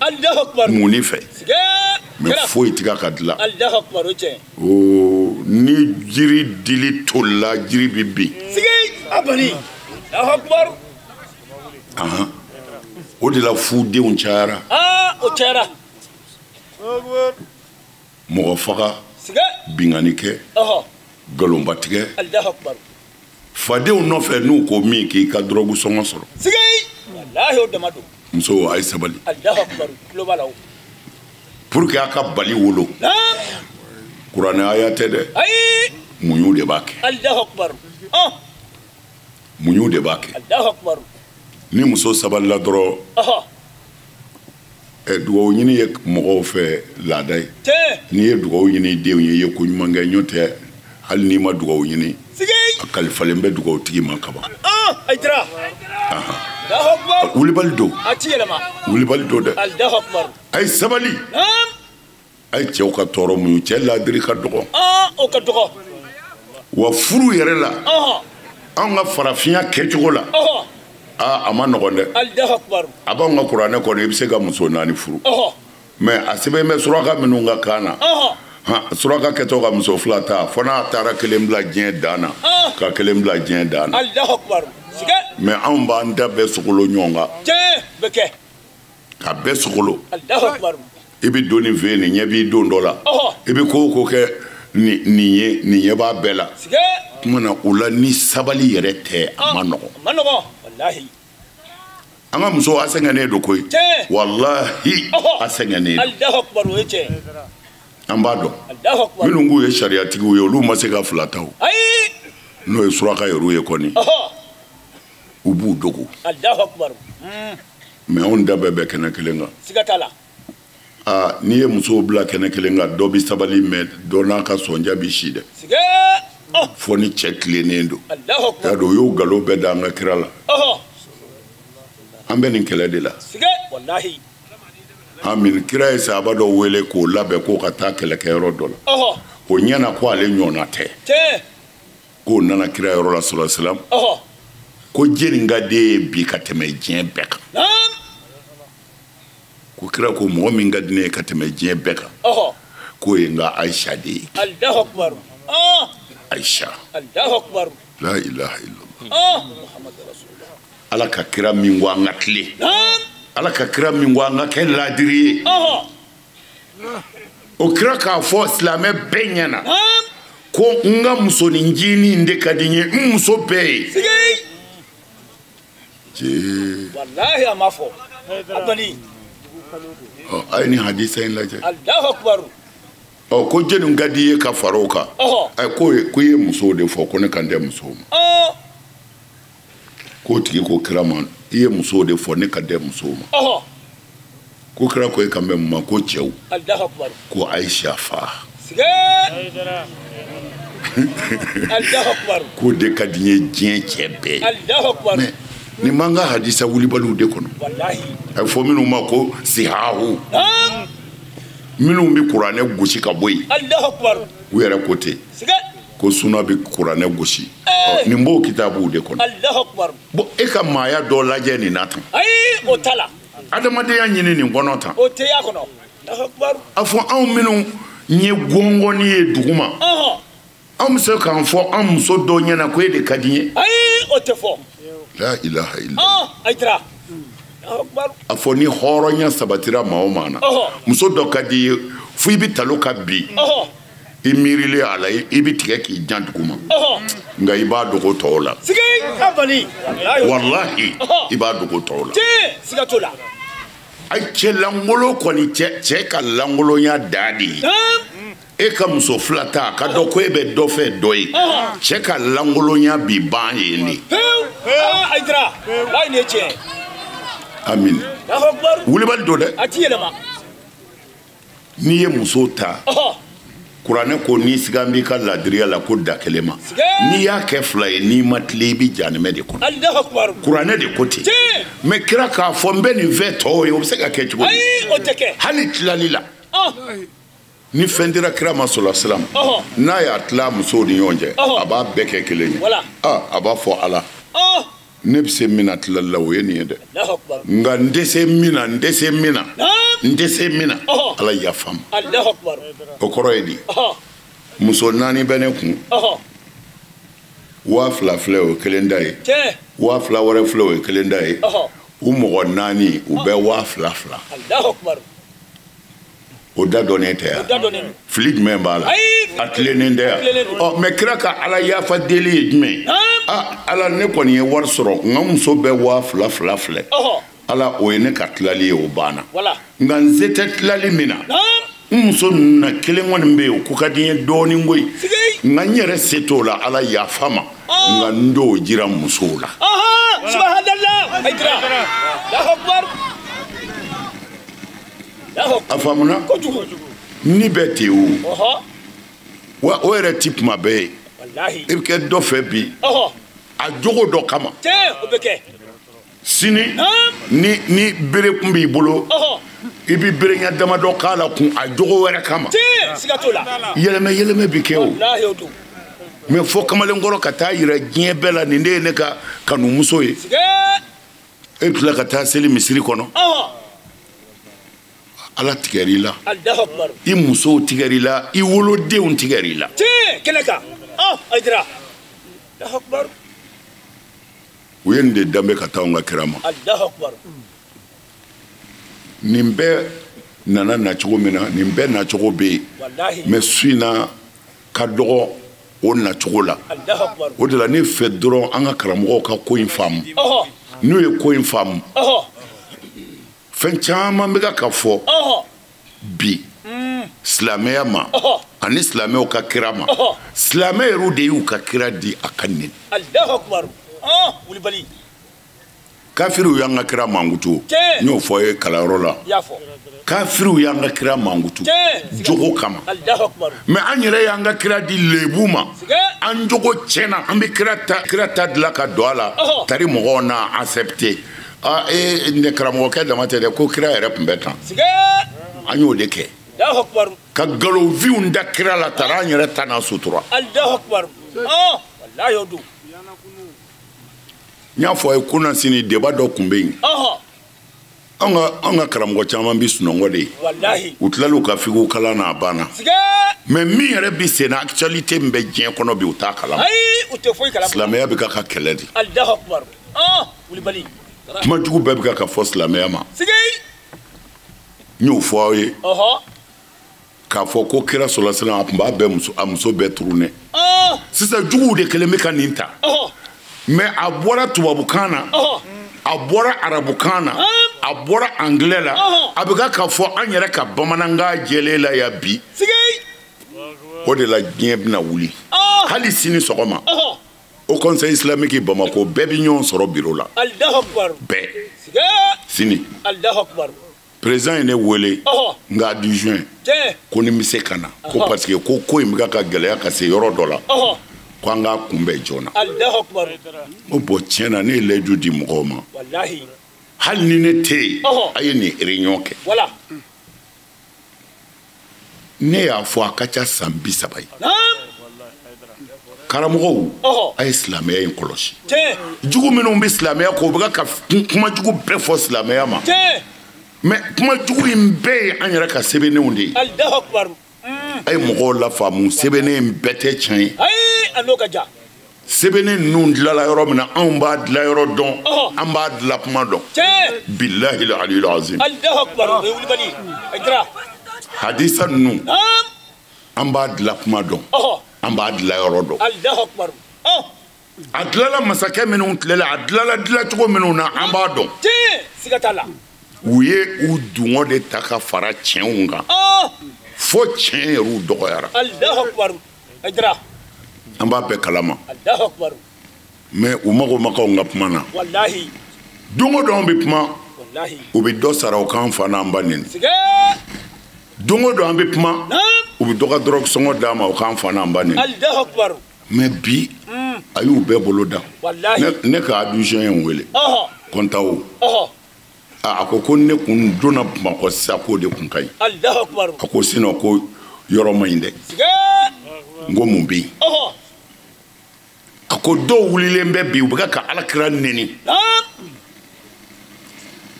mun ni fɛ mais foyi tɛ ka dilan ni jiri dili tolila jiri bɛ bin o de la fudenw cayara mɔgɔ faga bingani kɛ galonba tigɛ fadenw nɔfɛ n'u ko min k'i ka dɔrɔgu sɔngɔ sɔrɔ muso a ye sabali pour que a ka bali wolo kuranɛ aya tɛ dɛ muɲu de b'a kɛ muɲu de b'a kɛ ni muso sabalila dɔrɔn dugawu ɲini ye mɔgɔw fɛ laada ye n'i ye dugawu ɲini denw ye i ye ko ɲuman kɛ ɲɔ tɛ hali n'i ma dugawu ɲini a kalifalen bɛ dugawu tigi ma kaban wulibali don dɛ a ye sabali a ye cɛw ka tɔɔrɔ muɲu cɛ laadiri ka dɔgɔ wa furu yɛrɛ la an ka farafinya kɛcogo la a ma nɔgɔn dɛ a b'anw ka kuranɛ kɔnɔ i bɛ se ka muso 4 furu mais a sɛbɛn bɛ suraka minnu ka kan na suraka kɛtɔ ka muso 2 ta fo n'a taara 1 bila diɲɛ dan na ka 1 bila diɲɛ dan na mais anw b'an da bɛɛ sogolo ɲɔgɔn kan ka bɛɛ sogolo i bɛ don nin fɛ yen nin ɲɛ b'i don dɔ la i bɛ ko o ko kɛ nin ɲɛ b'a bɛɛ la tuma na o la ni sabali yɛrɛ tɛ a ma nɔgɔn an ka musow a sɛgɛnnen don koyi walahi a sɛgɛnnen don an b'a dɔn minnu k'u ye sariyatigiw ye olu ma se ka 2 ta o n'o ye suraka yɛrɛw ye kɔni u b'u dogo mais anw da bɛɛ bɛ kɛnɛ kelen kan n'i ye musow bila kɛnɛ kelen kan dɔ bɛ sabali mɛn dɔ n'a ka sɔnja bɛ si dɛ fo ni cɛ tilennen don y'a dɔn o y'o nkalon bɛɛ da an ka kira la an bɛ nin kɛlɛ de la amin kira ye sahaba dɔ wele k'o labɛn k'o ka taa kɛlɛkɛyɔrɔ dɔ la o ɲɛna ko ale ɲɔgɔnna tɛ k'o nana kira yɔrɔ la sallallahu alaihi wasallam ko jeni ka den ye bi ka tɛmɛ diɲɛ bɛɛ kan ko kira ko mɔgɔ min ka di ne ye ka tɛmɛ diɲɛ bɛɛ kan k'o ye n ka Aisha de ye Aisha la ilaha illallah ala ka kira min ko an ka tile ala ka kira min ko an ka kɛ laadiri ye o kira k'a fɔ silamɛ bɛɛ ɲɛna ko n ka musonin ncinin de ka di n ye n muso bɛɛ ye wallahi a ma fɔ a ye nin hadisa in lajɛ ko jeni ka di ye ka fara o kan ko i ye musow de fɔ ko ne kan tɛ musow ma k'o tigi ko kira ma i ye musow de fɔ ne kan tɛ musow ma ko kira ko e kan bɛ mun ma ko cɛw ko Aisha fa k'o de ka di n ye diɲɛ cɛ bɛɛ nin man ka hadisa wulibaliw de kɔnɔ a bɛ fɔ minnu ma ko sihahu minnu bɛ kuranɛ gosi ka bɔ yen u yɛrɛ ko ten ko suna bi kuranɛ gosi nin b'o kitabu de kɔnɔ Allahu akbar bon e ka maaya dɔ lajɛ nin na tan ayi o tala adamadenya ɲini nin kɔnɔ tan o tɛ ya kɔnɔ Allahu akbar a fɔ anw minnu ye gɔngɔni ye duguma anw bɛ se k'an fɔ an muso dɔw ɲɛna ko e de ka di n ye ayi o tɛ fɔ la ilaha illa ayitara Allahu akbar a fɔ ni hɔrɔnya sabatira maa o maa na muso dɔ ka di ye fo i bɛ talo ka bi i miirilen a la i bɛ tigɛ k'i jan duguma nka i b'a dogo tɔw la sigi abali walahi i b'a dogo tɔw la siga t'o la a cɛ langolo kɔni cɛ ka langolonya da de ye e ka muso fila ta ka dɔ ko e bɛ dɔ fɛ dɔ ye cɛ ka langolonya bi ban yen de ayitara layi ne cɛ amin wulibali don dɛ a ti yɛlɛma n'i ye muso ta kuranɛ ko n'i sigan b'i ka ladiriya la ko da kelen ma n'i y'a kɛ fila ye n'i ma tile i bɛ janɛmɛ de kɔnɔ kuranɛ de ko ten mɛ kira k'a fɔ n bɛ nin fɛ tɔw ye o bɛ se ka kɛ cogo di hali tilali la ni fɛn dira kira ma sɔrɔ silam n'a y'a tila musow ni ɲɔgɔn cɛ a b'a bɛɛ kɛ kelen ye a b'a fɔ ala ne bɛ se min na tilali la o ye nin ye dɛ nka n tɛ se min na n tɛ se min na n tɛ se min na ala yafa n ma o kɔrɔ ye di muso naani bɛ ne kun 2000 filɛ o ye kelen da ye 2000 wɛrɛ filɛ o ye kelen da ye u mɔgɔ naani u bɛ 2000 o da dɔnnen tɛ yan fili jumɛn b'a la a tilennen tɛ yan mɛ kira ka ala yafa deli ye jumɛn ala ne kɔni ye wari sɔrɔ n ka muso bɛ 2000 filɛ ala o ye ne ka tilali ye o banna nka n se tɛ tilali min na n muso ninnu na kelen kɔni bɛ yen o ko ka di n ye dɔɔnin koyi nka n yɛrɛ se t'o la ala yafa ma nka n t'o jira musow la a faamuna ni bɛ ten o wa o yɛrɛ ti kuma bɛɛ ye i bɛ kɛ dɔ fɛ bi a jogo dɔ kama sini ni bere kun b'i bolo i bɛ berenya damadɔ k'a la kun a jogo wɛrɛ kama yɛlɛmɛ bi kɛ o mɛ fɔ kamalenkɔrɔ ka taa yira diɲɛ bɛɛ la nin de ye ne ka kanumuso ye e tila ka taa seli misiri kɔnɔ ala tigɛr'i la i musow tigɛr'i la i wolodenw tigɛr'i la u ye nin de danbe ka taa an ka kira ma nin bɛɛ nana nacogo min na nin bɛɛ nacogo bɛ yen mɛ su in na ka dɔgɔ o nacogo la o de la ne fɛ dɔrɔn an ka karamɔgɔw ka ko in faamu n'u ye ko in faamu fɛn caman bɛ ka fɔ bi silamɛya ma ani silamɛw ka kira ma silamɛ yɛrɛw de y'u ka kira di a ka neni kafiriw y'an ka kira mankutu n y'o fɔ ye kalanyɔrɔ la kafiriw y'an ka kira mankutu jogo kama mɛ an yɛrɛ y'an ka kira di lebu ma an jogo tiɲɛna an bɛ kira ta dilan ka don a la tari mɔgɔw na accepté ne karamɔgɔkɛ dama tɛ dɛ ko kira yɛrɛ tun bɛ tan an y'o de kɛ ka nkalonfinw da kira la tara an yɛrɛ ta n'a sutura n y'a fɔ a ye kunna sini débat dɔ tun bɛ yen an ka karamɔgɔ caman bɛ sunɔgɔ de ye u tilal'u ka figiw kalan na a banna mɛ min yɛrɛ bɛ sen na actualité min bɛ diɲɛ kɔnɔ bi u t'a kalama silamɛya bɛ ka kɛlɛ de kuma jugu bɛɛ bɛ ka fɔ silamɛya ma n y'o fɔ aw ye k'a fɔ ko kira sɔrɔla sisan a tun b'a bɛɛ a muso bɛɛ turunɛ sisan juguw de kɛlen bɛ ka nin ta mɛ a bɔra tubabukan na a bɔra arabukan na a bɔra anglais la a bɛ ka fɔ an yɛrɛ ka bamanankan jɛlen la yan bi o de la diɲɛ bɛna wuli hali sini sɔgɔma au conseil islamique Bamako bɛɛ bɛ ɲɔgɔn sɔrɔ bureau la bɛɛ sini président ye ne wele nka du juin ko ni n bɛ se ka na ko parce que ko in bɛ ka gɛlɛya ka se yɔrɔ dɔ la ko an k'a kunbɛn joona o bɔn tiɲɛ na ne ye layidu di mɔgɔw ma hali ni ne tɛ yen a ye nin réunion kɛ ne y'a fɔ a ka ca san 30 ye karamɔgɔw a ye silamɛya in kɔlɔsi jugu minnu bɛ silamɛya kɔ u bɛ ka kuma jugu bɛɛ fɔ silamɛya ma mais kuma jugu in bɛɛ ye an yɛrɛ ka sɛbɛnnenw de ye a ye mɔgɔw lafaamu sɛbɛnnen in bɛɛ tɛ tiɲɛ ye sɛbɛnnen ninnu dilanla yɔrɔ min na anw b'a dilan yɔrɔ dɔn an b'a dilan kuma dɔn bilahi aliyul azim hadisa ninnu an b'a dilan kuma dɔn an b'a dilan yɔrɔ dɔn a dilanla masakɛ minnu tilela a dilanla dilancogo minnu na an b'a dɔn u ye u dungɔ de ta ka fara tiɲɛw kan fo tiɲɛ yɛrɛ dɔgɔyara an b'a bɛɛ kalama mais u mago ma k'anw ka kuma na don o don an bɛ kuma u bɛ dɔ sara o k'an fa n'an ba neni don o don an bɛ kuma u bɛ dɔ ka dɔrɔgu sɔngɔ d'a ma o k'an fa n'an ba neni mais bi a y'u bɛɛ bolo da ne ka aduzɛn ye n wele kɔntawo a ko ne kun donna Bamakɔ sisan k'o de kun ka ɲi a ko sinon ko yɔrɔ ma ɲi dɛ n ko mun bɛ yen a ko dɔw wulilen bɛ bi u bɛ ka alakira neni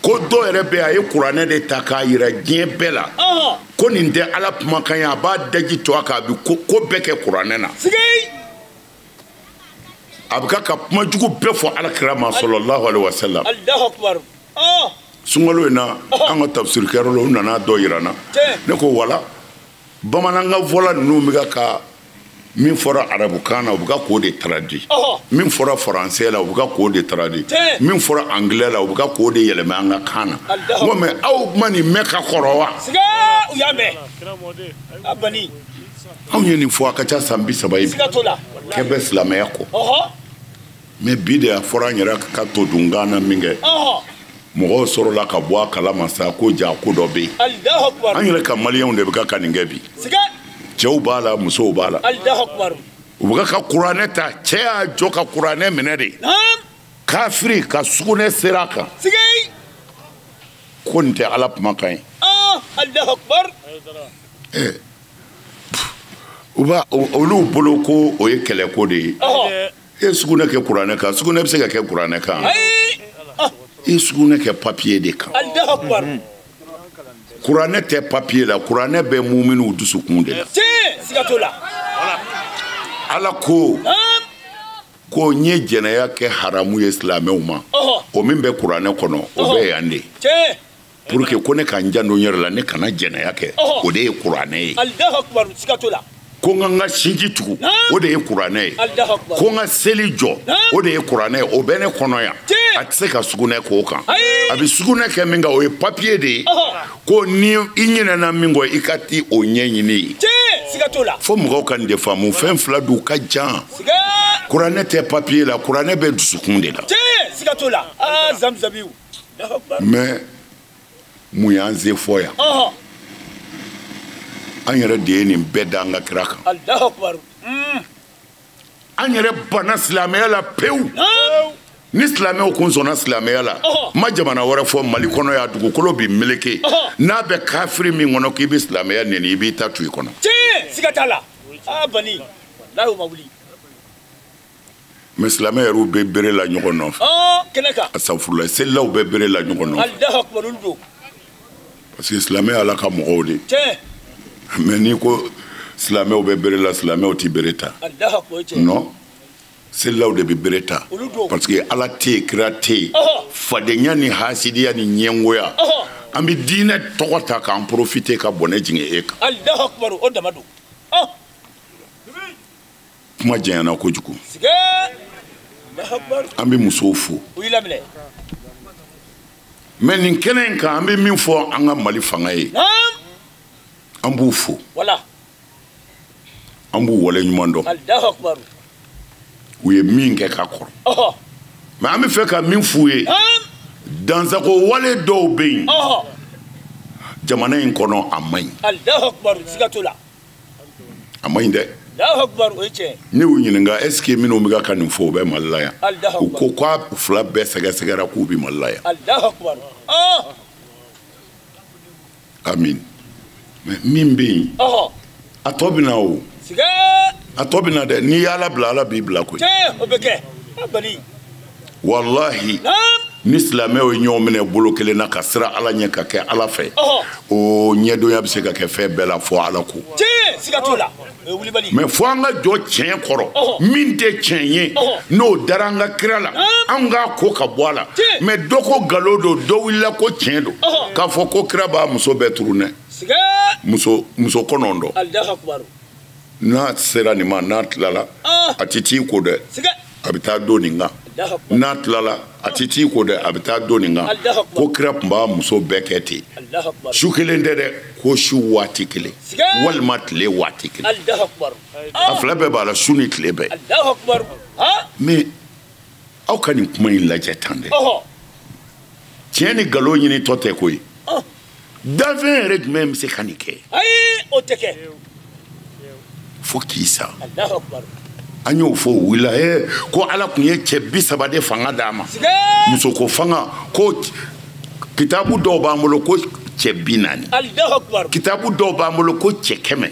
ko dɔw yɛrɛ bɛ a ye kuranɛ de ta k'a yira diɲɛ bɛɛ la ko nin tɛ ala kumakan ye a b'a daji to a kan a bɛ ko bɛɛ kɛ kuranɛ na a bɛ ka kuma jugu bɛɛ fɔ alakira ma sallallahu alaihi wasallam sunkalo in na an ka tafsirikɛyɔrɔ la u nana dɔ yira n na ne ko wala bamanankan fɔla ninnu bɛ ka min fɔra arabukan na u bɛ ka k'o de traduit min fɔra faransɛ la u bɛ ka k'o de traduit min fɔra anglais la u bɛ ka k'o de yɛlɛmɛ an ka kan na n ko mais aw ma nin mɛn ka kɔrɔ wa anw ye nin fɔ a ka ca san 30 ye bi kɛ bɛ silamɛya kɔ mais bi de a fɔra an yɛrɛ ka to dunkan na min kɛ mɔgɔw sɔrɔla ka bɔ a kalama sa ko ja ko dɔ bɛ yen an yɛrɛ ka maliyɛnw de bɛ ka nin kɛ bi cɛw b'a la musow b'a la u bɛ ka kuranɛ ta cɛ y'a jɔ ka kuranɛ minɛ de kafiri ka sugunɛ sera a kan ko nin tɛ ala kumakan ye olu bolo ko o ye kɛlɛko de ye e sugunɛ kɛ kuranɛ kan sugunɛ bɛ se ka kɛ kuranɛ kan i sugunɛ kɛ papiye de kan kuranɛ tɛ papiye la kuranɛ bɛ muminiw dusukun de la ala ko n ye jɛnɛya kɛ haramu ye silamɛw ma o min bɛ kuranɛ kɔnɔ o bɛ yan de pour que ko ne ka n janto n yɛrɛ la ne kana jɛnɛya kɛ o de ye kuranɛ ye ko n ka sinji tugu o de ye kuranɛ ye ko n ka seli jɔ o de ye kuranɛ ye o bɛ ne kɔnɔ yan a tɛ se ka sugunɛ k'o kan a bɛ sugunɛ kɛ min kan o ye papiye de ye ko ni i ɲinɛna min kɔ i ka ti o ɲɛɲini ye fo mɔgɔw ka nin de faamu fɛn fila don ka jan kuranɛ tɛ papiye la kuranɛ bɛ dusukun de la mais mun y'an se fɔ yan an yɛrɛ de ye nin bɛɛ da an ka kira kan an yɛrɛ banna silamɛya la pewu ni silamɛw kun sɔnna silamɛya la ma jamana wɛrɛ fɔ mali kɔnɔ ya dugukolo bi meleke n'a bɛ kafiri min kɔnɔ k'i bɛ silamɛya neni i b'i ta to i kɔnɔ mais silamɛ yɛrɛw bɛ bere la ɲɔgɔn nɔfɛ asafurulayi selilaw bɛ bere la ɲɔgɔn nɔfɛ parce que silamɛ ye ala ka mɔgɔw de mais n'i ko silamɛw bɛ bere la silamɛw tɛ bere ta non selilaw de bɛ bere ta parce que ala tɛ yen kira tɛ yen fadenya ni hasidiya ni ɲɛngoya an bɛ diinɛ tɔgɔ ta k'an profiter ka bɔnɛ jigin e kan kuma janyana kojugu an bɛ musow fo mais nin kɛnɛ in kan an bɛ min fɔ an ka mali fanga ye an b'u fo an b'u waleɲuman dɔn u ye min kɛ ka kɔrɔ mais an bɛ fɛ ka min f'u ye dansago wale dɔw bɛ yen jamana in kɔnɔ a man ɲi a man ɲi dɛ ne y'u ɲininka est ce que minnu bɛ ka nin fɔ u bɛ mali la yan u ko k'a fila bɛɛ sɛgɛsɛgɛra k'u bɛ mali la yan amin mais min bɛ yen a tɔ bɛ na o a tɔ bɛ na dɛ n'i y'ala bila ala b'i bila koyi o bɛ kɛ Bali wallahi ni silamɛw ye ɲɔgɔn minɛ bolo kelen na ka sira ala ɲɛ ka kɛ ala fɛ o ɲɛdɔnya bɛ se ka kɛ fɛn bɛɛ la fɔ ala ko siga t'o la mais fo an ka jɔ tiɲɛ kɔrɔ min tɛ tiɲɛ ye n'o dara an ka kira la an k'a ko ka bɔ a la mais dɔ ko nkalon don dɔ wulila ko tiɲɛ don k'a fɔ ko kira b'a muso bɛɛ turu nɛ muso kɔnɔntɔn n'a sera nin ma n'a tilala a tɛ t'i ko dɛ a bɛ taa don nin kan n'a tilala a tɛ t'i ko dɛ a bɛ taa don nin kan ko kira tun b'a muso bɛɛ kɛ ten su kelen tɛ dɛ ko su waati kelen walima tile waati kelen a fila bɛɛ b'a la su ni tile bɛɛ mais aw ka nin kuma in lajɛ tan dɛ tiɲɛ ni nkalon ɲini tɔ tɛ koyi danfɛn yɛrɛ jumɛn bɛ se ka nin kɛ o tɛ kɛ fo k'i sa an y'o fɔ o wulila ko ala tun ye cɛ 30 de fanga d'a ma muso ko fanga ko kitabu dɔw b'an bolo ko cɛ 40 kitabu dɔw b'an bolo ko cɛ 100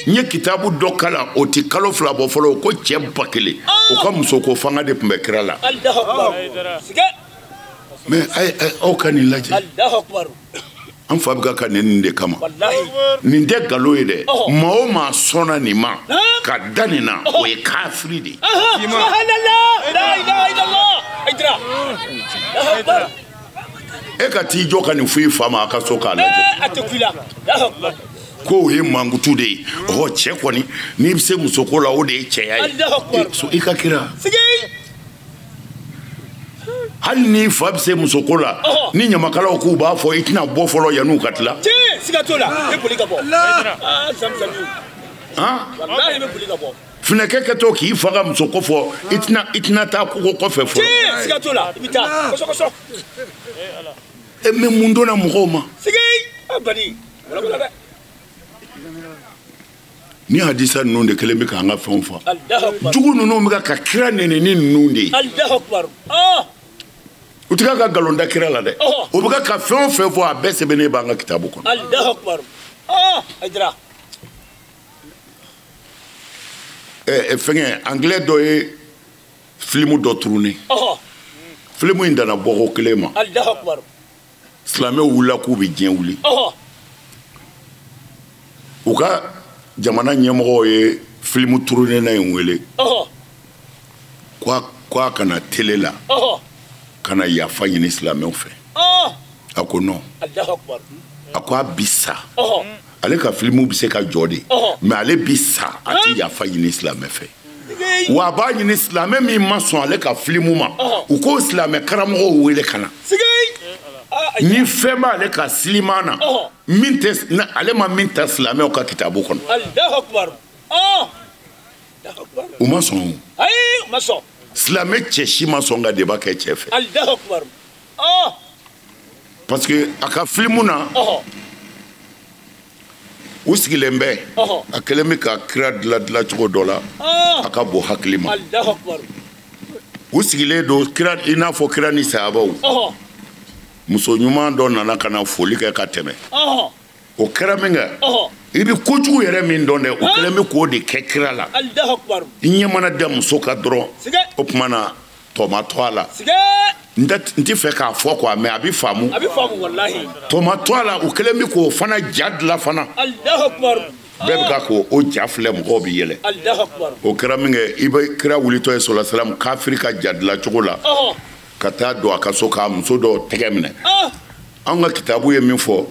n ye kitabu dɔ kalan o ti kalo 2 bɔ fɔlɔ ko cɛ 1000 o ka muso ko fanga de tun bɛ kira la mais aw ka nin lajɛ an fa bɛ ka nin de kama nin tɛ nkalon ye dɛ maa o maa sɔnna nin ma ka da nin na o ye kafiri de e ka t'i jɔ ka nin fɔ i fa ma a ka so k'a lajɛ ko o ye mankutu de ye cɛ kɔni n'i bɛ se musoko la o de ye cɛya ye i ka kira hali ni fa bɛ se musoko la ni ɲamakalaw k'u b'a fɔ i tɛna bɔ fɔlɔ yan'u ka tila siga t'o la i boli ka bɔ finɛkɛ kɛtɔ k'i fa ka muso ko fɔ i tɛna taa ko kɔfɛ fɔlɔ siga t'o la i bɛ taa kɔsɔkɔsɔ mais mun donna mɔgɔw ma Bali ni hadisa ninnu de kelen bɛ k'an ka fɛnw fa jugu ninnu bɛ ka kira nɛnɛni ninnu de ye u tɛ ka nkalon da kira la dɛ o bɛ ka fɛn o fɛn fɔ a bɛɛ sɛbɛnnen b'an ka kitabu kɔnɔ fɛngɛ anglais dɔ ye filimu dɔ turunen filimu in danna bɔko kelen ma silamɛw wulila k'u bɛ diɲɛ wuli u ka jamana ɲɛmɔgɔw ye filimu turunena in wele ko a kana tele la kana yafa ɲini silamɛw fɛ a ko non a ko a bi sa ale ka filimu bɛ se ka jɔ de mais ale bi sa a tɛ yafa ɲini silamɛ fɛ wa a b'a ɲini silamɛ min ma sɔn ale ka filimu ma u k'o silamɛ karamɔgɔw wele ka na ni fɛn b'ale ka siliman na min tɛ ale ma min ta silamɛw ka kitabu kɔnɔ u ma sɔn o silamɛ cɛ si ma sɔn ka débat kɛ cɛ fɛ parce que a ka filimu na u sigilen bɛ a kɛlen bɛ ka kira dilan cogo dɔ la a ka bon hakili ma u sigilen don kira i n'a fɔ kira ni sahabaw muso ɲuman dɔ nana ka na foli kɛ ka tɛmɛ o kɛra min kɛ i bɛ kojugu yɛrɛ min dɔn dɛ o kɛlen bɛ k'o de kɛ kira la i ɲɛ mana da muso ka dɔrɔn o tuma na tɔ ma to a la n tɛ fɛ k'a fɔ quoi mais a bɛ faamu tɔ ma to a la o kɛlen bɛ k'o fana ja dilan fana bɛɛ bɛ ka k'o ja filɛ mɔgɔw bɛ yɛlɛ o kɛra min kɛ i bɛ kira wulitɔ ye sɔlɔ salam kafiri ka ja dilan cogo la ka taa don a ka so k'a muso dɔ tɛgɛ minɛ an ka kitabu ye min fɔ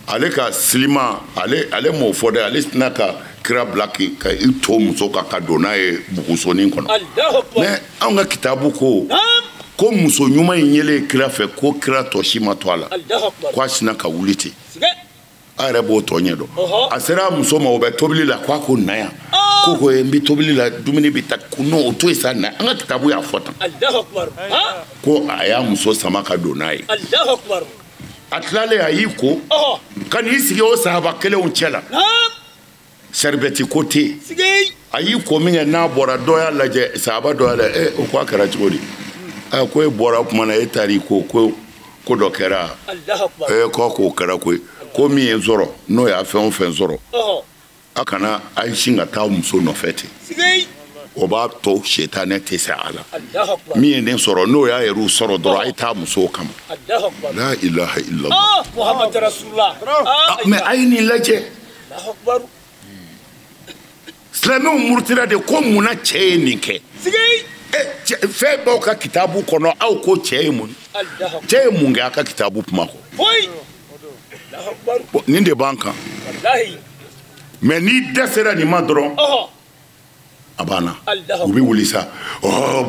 ale ka silima ale m'o fɔ dɛ ale tɛna ka kira bila ka i to muso kan ka don n'a ye bugusonin kɔnɔ mais an ka kitabu ko muso ɲuman in yelen kira fɛ ko kira tɔ si ma to a la ko a sina ka wuli ten a yɛrɛ b'o tɔ ɲɛ dɔn a sera a muso ma o bɛ tobili la ko a ko na yan ko n bɛ tobili la dumuni bɛ ta non o to yen sa na an ka kitabu y'a fɔ tan ko a y'a muso sama ka don n'a ye a tilalen a y'i ko ka n'i sigi o sahaba kelenw cɛ la saribɛti ko tɛ yen a y'i ko min kɛ n'a bɔra dɔ y'a lajɛ sahaba dɔ y'a lajɛ o ko a kɛra cogo di ko e bɔra tuma na e taar'i ko dɔ kɛra k'o kɛra koyi ko min ye n sɔrɔ n'o y'a fɛn o fɛn sɔrɔ akana aishinga ta muso no fete o ba to shetane te sa ala mi enen soro no ya eru soro doro ay ta muso kam la ilaha illallah muhammad rasulullah me ayni laje Allahu akbar Slamo murtira de ko muna che ninke fe ba ka kitabu kono aw ko che mun ga ka kitabu puma ko Allahu akbar ninde banka wallahi mais ni desera ni madron abana ubi wulisa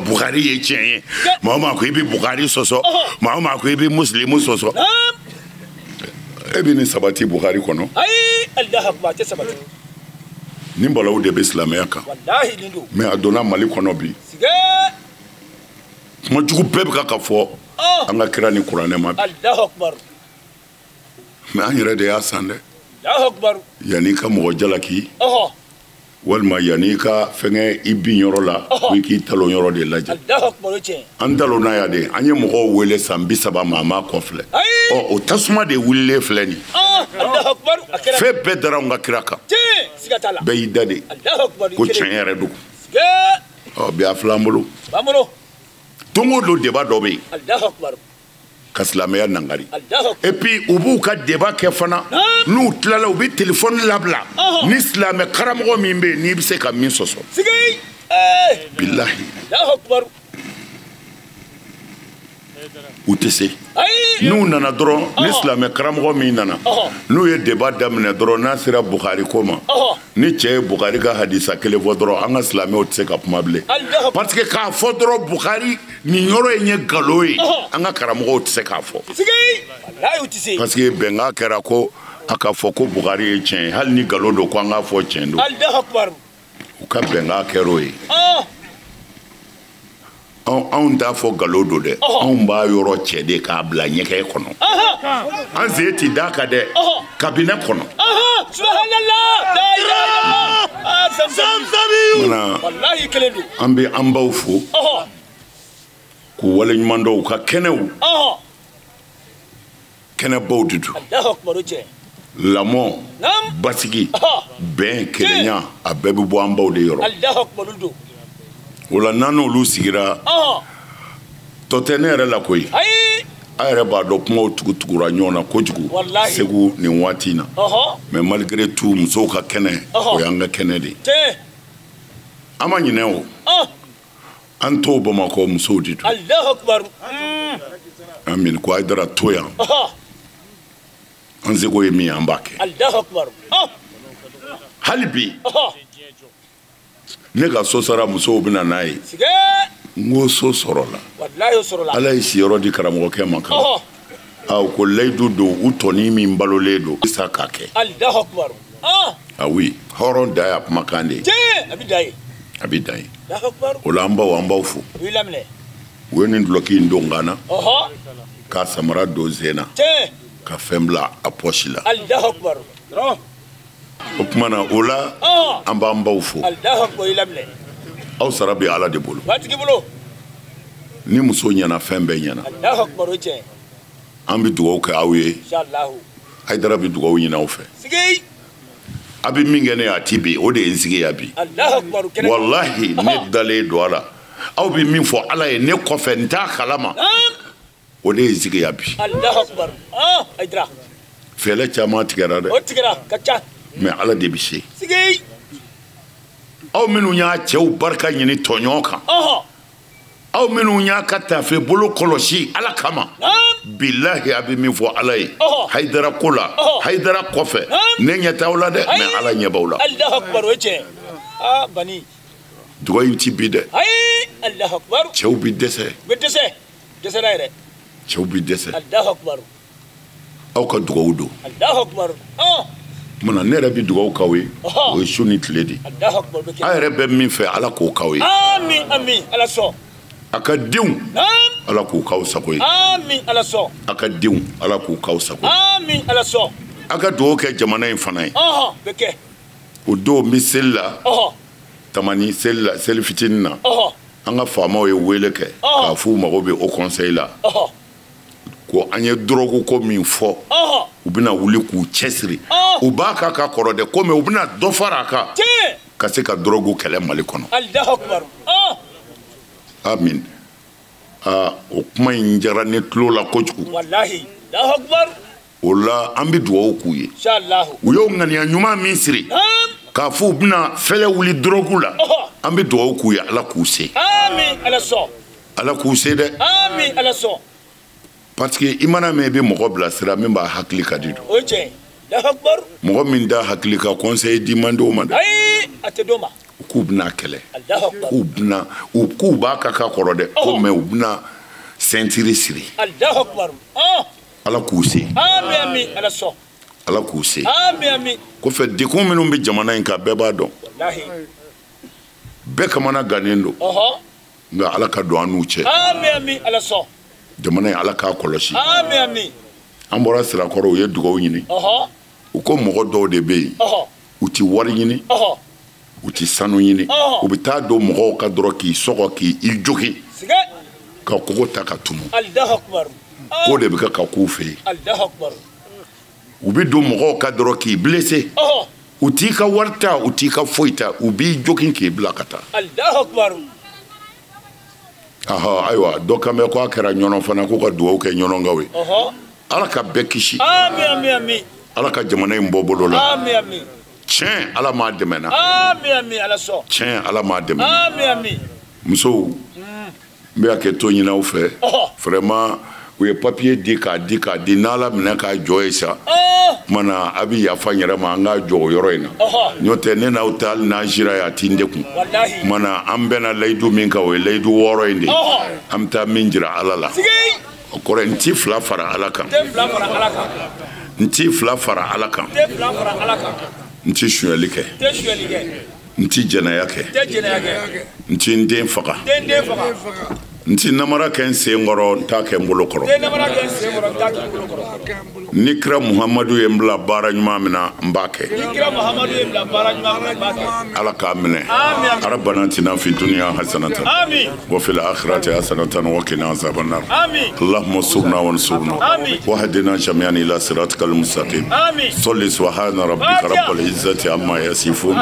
Bukhari ye tien mama ko ibi Bukhari soso mama ko ibi muslimu soso ebi ni sabati Bukhari kono ay Allahu akbar te sabati ni mbalaw de be islamaya kan wallahi lindo mais adona mali kono bi mo jugu bebe ka fo anga kira ni qur'ane ma Allahu akbar mais an yere de ya sande Allahu akbar yani ka mo jalaki walma yani ka fenge ibi yoro la wiki talo yoro de laje Allahu akbar che an talo na ya de anye mo wele sambi saba mama kofle o tasuma de wille fleni Allahu akbar akira fe bedra nga kiraka sigatala be idade Allahu akbar ko chenere du bi aflamolo bamolo tongo do deba do be Allahu akbar kaslameya nangari et puis ubu ka deba ke fana nu tlala ubi téléphone labla ni islam karamo mimbe ni bise ka min soso sigay billahi Allahu akbar utese nu nana dron ni islam karamo mi nana nu ye deba damne dron nasira Bukhari koma ni che Bukhari ka hadisa kele vodro anga islam utse ka pumable parce que ka fodro Bukhari ni nyoro enye galoyi anga karamo utse ka fo sigay wallahi utse parce que benga kera ko aka fo ko Bukhari e chen hal ni galo do ko anga fo chen do Allahu akbar ka benga kero yi on da fo galo do de on ba yoro chede ka bla nyeke kono an zeti daka de cabinet kono subhanallah la ilaha illallah wallahi keledu ambe ambaw fo ku wala nyumando ka kenew kene bawdudu Allahu akbar che lamo basigi ben kelenya abebu bo ambaw de yoro Allahu akbar do wala nano lu sigira to tenere la koy ayre ba do kuma tugura nyona kojugu segu ni watina mais malgré tout muso ka kene o yanga kene de amani newo anto bama ko muso ditu Allahu akbar amin ko aidara toya anze go yemi ambake Allahu akbar halbi nega so sara muso bina nayi sige ngo so sorola wallahi sorola ala isi yoro di karamo ke maka aw ko leydu do utoni min baloledo isakake Allahu akbar oui horon daya makande abidai Allahu akbar olamba wamba fu wilamne woni ndloki ndongana ka samara do zena ka fembla aposhila Allahu akbar opmana ola amba mbawfu Allahu akbar wilamne aw sarabi ala de bolo watiki bolo ni muso nyana fembe nyana Allahu akbar oche ambi duwo ka awe inshallah haydara bi duwo nyina ofe sigey abi mingene atibi o de nsige yabi Allahu akbar wallahi ne dale do ala aw bi min fo ala e ne kofe nta khalama o de nsige yabi Allahu akbar aydra fele chama tigara de o tigara kacha mais ala de biche sigey aw minu nya chew barka nyini tonyoka aw minu nya kata fe bolo koloshi ala kama billahi abi min fo alay haydara kula haydara kofe ne nya tawla de mais ala nya bawla Allahu akbar wache bani dugoy ti bide Allahu akbar chew bi dese chew bi dese Allahu akbar aw ka dugowdo Allahu akbar mana ne rabi dugaw kawe o shuni tledi Allahu akbar ayre be min fe ala ko kawe amin amin ala so aka diw ala ko kaw sakoy amin ala so aka diw ala ko kaw sakoy amin ala so aka do ke jamana in fanay beke o do misella tamani sella selfitinna anga fama we wele ke ka fu mago be au conseil la ko anye drogo ko min fo ubina wuli ku chesri u b'a ka kɔrɔ dɛ komi u bɛna dɔ fara a kan ka se ka drogue kɛlɛ Mali kɔnɔ. Allahu akbar. Amin. O kuma in diyara ne tulo la kojugu. Wallahi. Allahu akbar. O la an bɛ dugawu k'u ye. Inshallah. U y'o ŋaniya ɲuman min siri k'a fɔ u bɛna fɛlɛ wuli drogue la an bɛ dugawu k'u ye Ala k'u se. Amin Ala sɔn. Ala k'u se dɛ. Amin Ala sɔn. Parce que i mana mɛn i bɛ mɔgɔ bilasira min b'a hakili ka di don. O tiɲɛ. Allahu akbar. Mɔgɔ min da hakili ka conseil di man di o ma dɛ. Ayi a tɛ d'o ma. K'u bɛna kɛlɛ. Allahu akbar. K'u b'a ka kɔrɔ dɛ ko mɛ u bɛna ceinture siri. Allahu akbar. Ala k'u se. Amin amin Ala sɔn. Ala k'u se. Amin amin. Kɔfɛ dekun minnu bɛ jamana in kan bɛɛ b'a dɔn. Wallahi. Bɛɛ kamana gannen don. Nka Ala ka don an n'u cɛ. Amin amin Ala sɔn. Jamana in Ala k'a kɔlɔsi. Amin amin. An bɔra sirakɔrɔ u ye dugawu ɲini. U ko mɔgɔ dɔw de bɛ yen. U ti wari ɲini. U ti sanu ɲini. U bɛ taa don mɔgɔw ka dɔrɔn k'i sɔgɔ k'i jogin. Ka kogo ta ka tunu. Allahu akbar. K'o de bɛ kɛ ka k'u fɛ yen. Allahu akbar. U bɛ don mɔgɔw ka dɔrɔn k'i blessé. U t'i ka wari ta u t'i ka foyi ta u b'i jogin k'i bila ka taa. Allahu akbar. Ayiwa dɔ kan bɛ ko a kɛra ɲɔnɔ fana k'u ka dugawu kɛ ɲɔnɔnkaw ye. Ala ka bɛɛ kisi. Amin amin amin. Ala ka jamana in bɔ bolo la. Amin amin. Tiɲɛ Ala m'a dɛmɛ na. Amin amin Ala sɔn. Tiɲɛ Ala m'a dɛmɛ na. Amin amin. Musow n bɛ hakɛto ɲini aw fɛ. Vraiment u ye papier di k'a di n'Ala minɛ k'a jɔ ye sa. Kumana a bɛ yafa n yɛrɛ ma an k'a jɔ o yɔrɔ in na. N'o tɛ ne n'aw ta hali n'an sira ye a ti n dekun. Kumana an bɛnna layidu min kan o ye layidu 6 in de ye. An bɛ taa min jira Ala la. O kɔrɔ n ti 2 fara Ala kan. N ti 2 fara Ala kan. N ti sonyali kɛ. N ti jɛnɛya kɛ. N ti n den faga. N ti namara kɛ n sen kɔrɔ n t'a kɛ n bolo kɔrɔ. Ni kira Muhamadu ye n bila baara ɲuman min na n b'a kɛ. Ala k'a minɛ. Rabbana atina fi dunya hasanatan wa fil akhirati hasanatan wa qina azaban nar. Allahumma surna wa ansurna wa hadina jami'an ila siratikal mustaqim. Salli subhana rabbika rabbil izzati amma yasifun.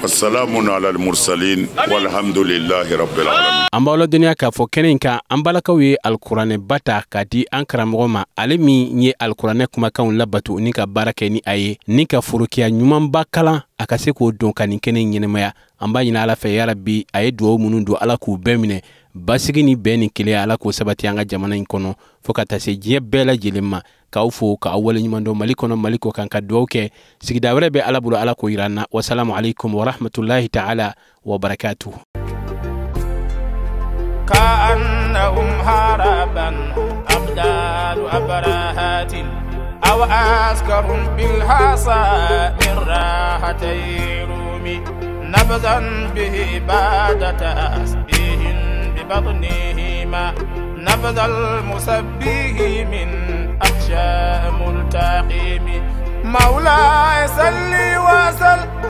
Wassalamun ala al mursalin walhamdulillahi rabbil alamin. An b'aw ladɔnniya k'a fɔ kɛnɛ in kan an balakaw ye alikuranɛ ba ta k'a di an karamɔgɔ ma ale min ye alikuranɛ kumakanw labato ni ka baara kɛ ni a ye ni ka forokiya ɲumanba kalan a ka se k'o dɔn ka nin kɛnɛ in ɲɛnɛmaya an b'a ɲini Ala fɛ yarabi a ye duwawu minnu don Ala k'u bɛɛ minɛ basigi ni bɛn ni kelenya Ala k'o sabati an ka jamana in kɔnɔ fo ka taa se diɲɛ bɛɛ lajɛlen ma k'aw fo k'aw waleɲuman dɔn Mali kɔnɔ Mali kɔ kan ka duwawu kɛ sigida wɛrɛ bɛ Ala bolo Ala k'o yira an na wasalamu alaikum wa rahmatulahi ta'ala wa barakatuhu. كأنهم هربا أبدال أبرهات أو أسكر بالحصى من راحتي رومي نبذا به بعد تأسبيه ببطنهما نبذ المسبيه من أحشاء ملتقيم مولاي صل وسلم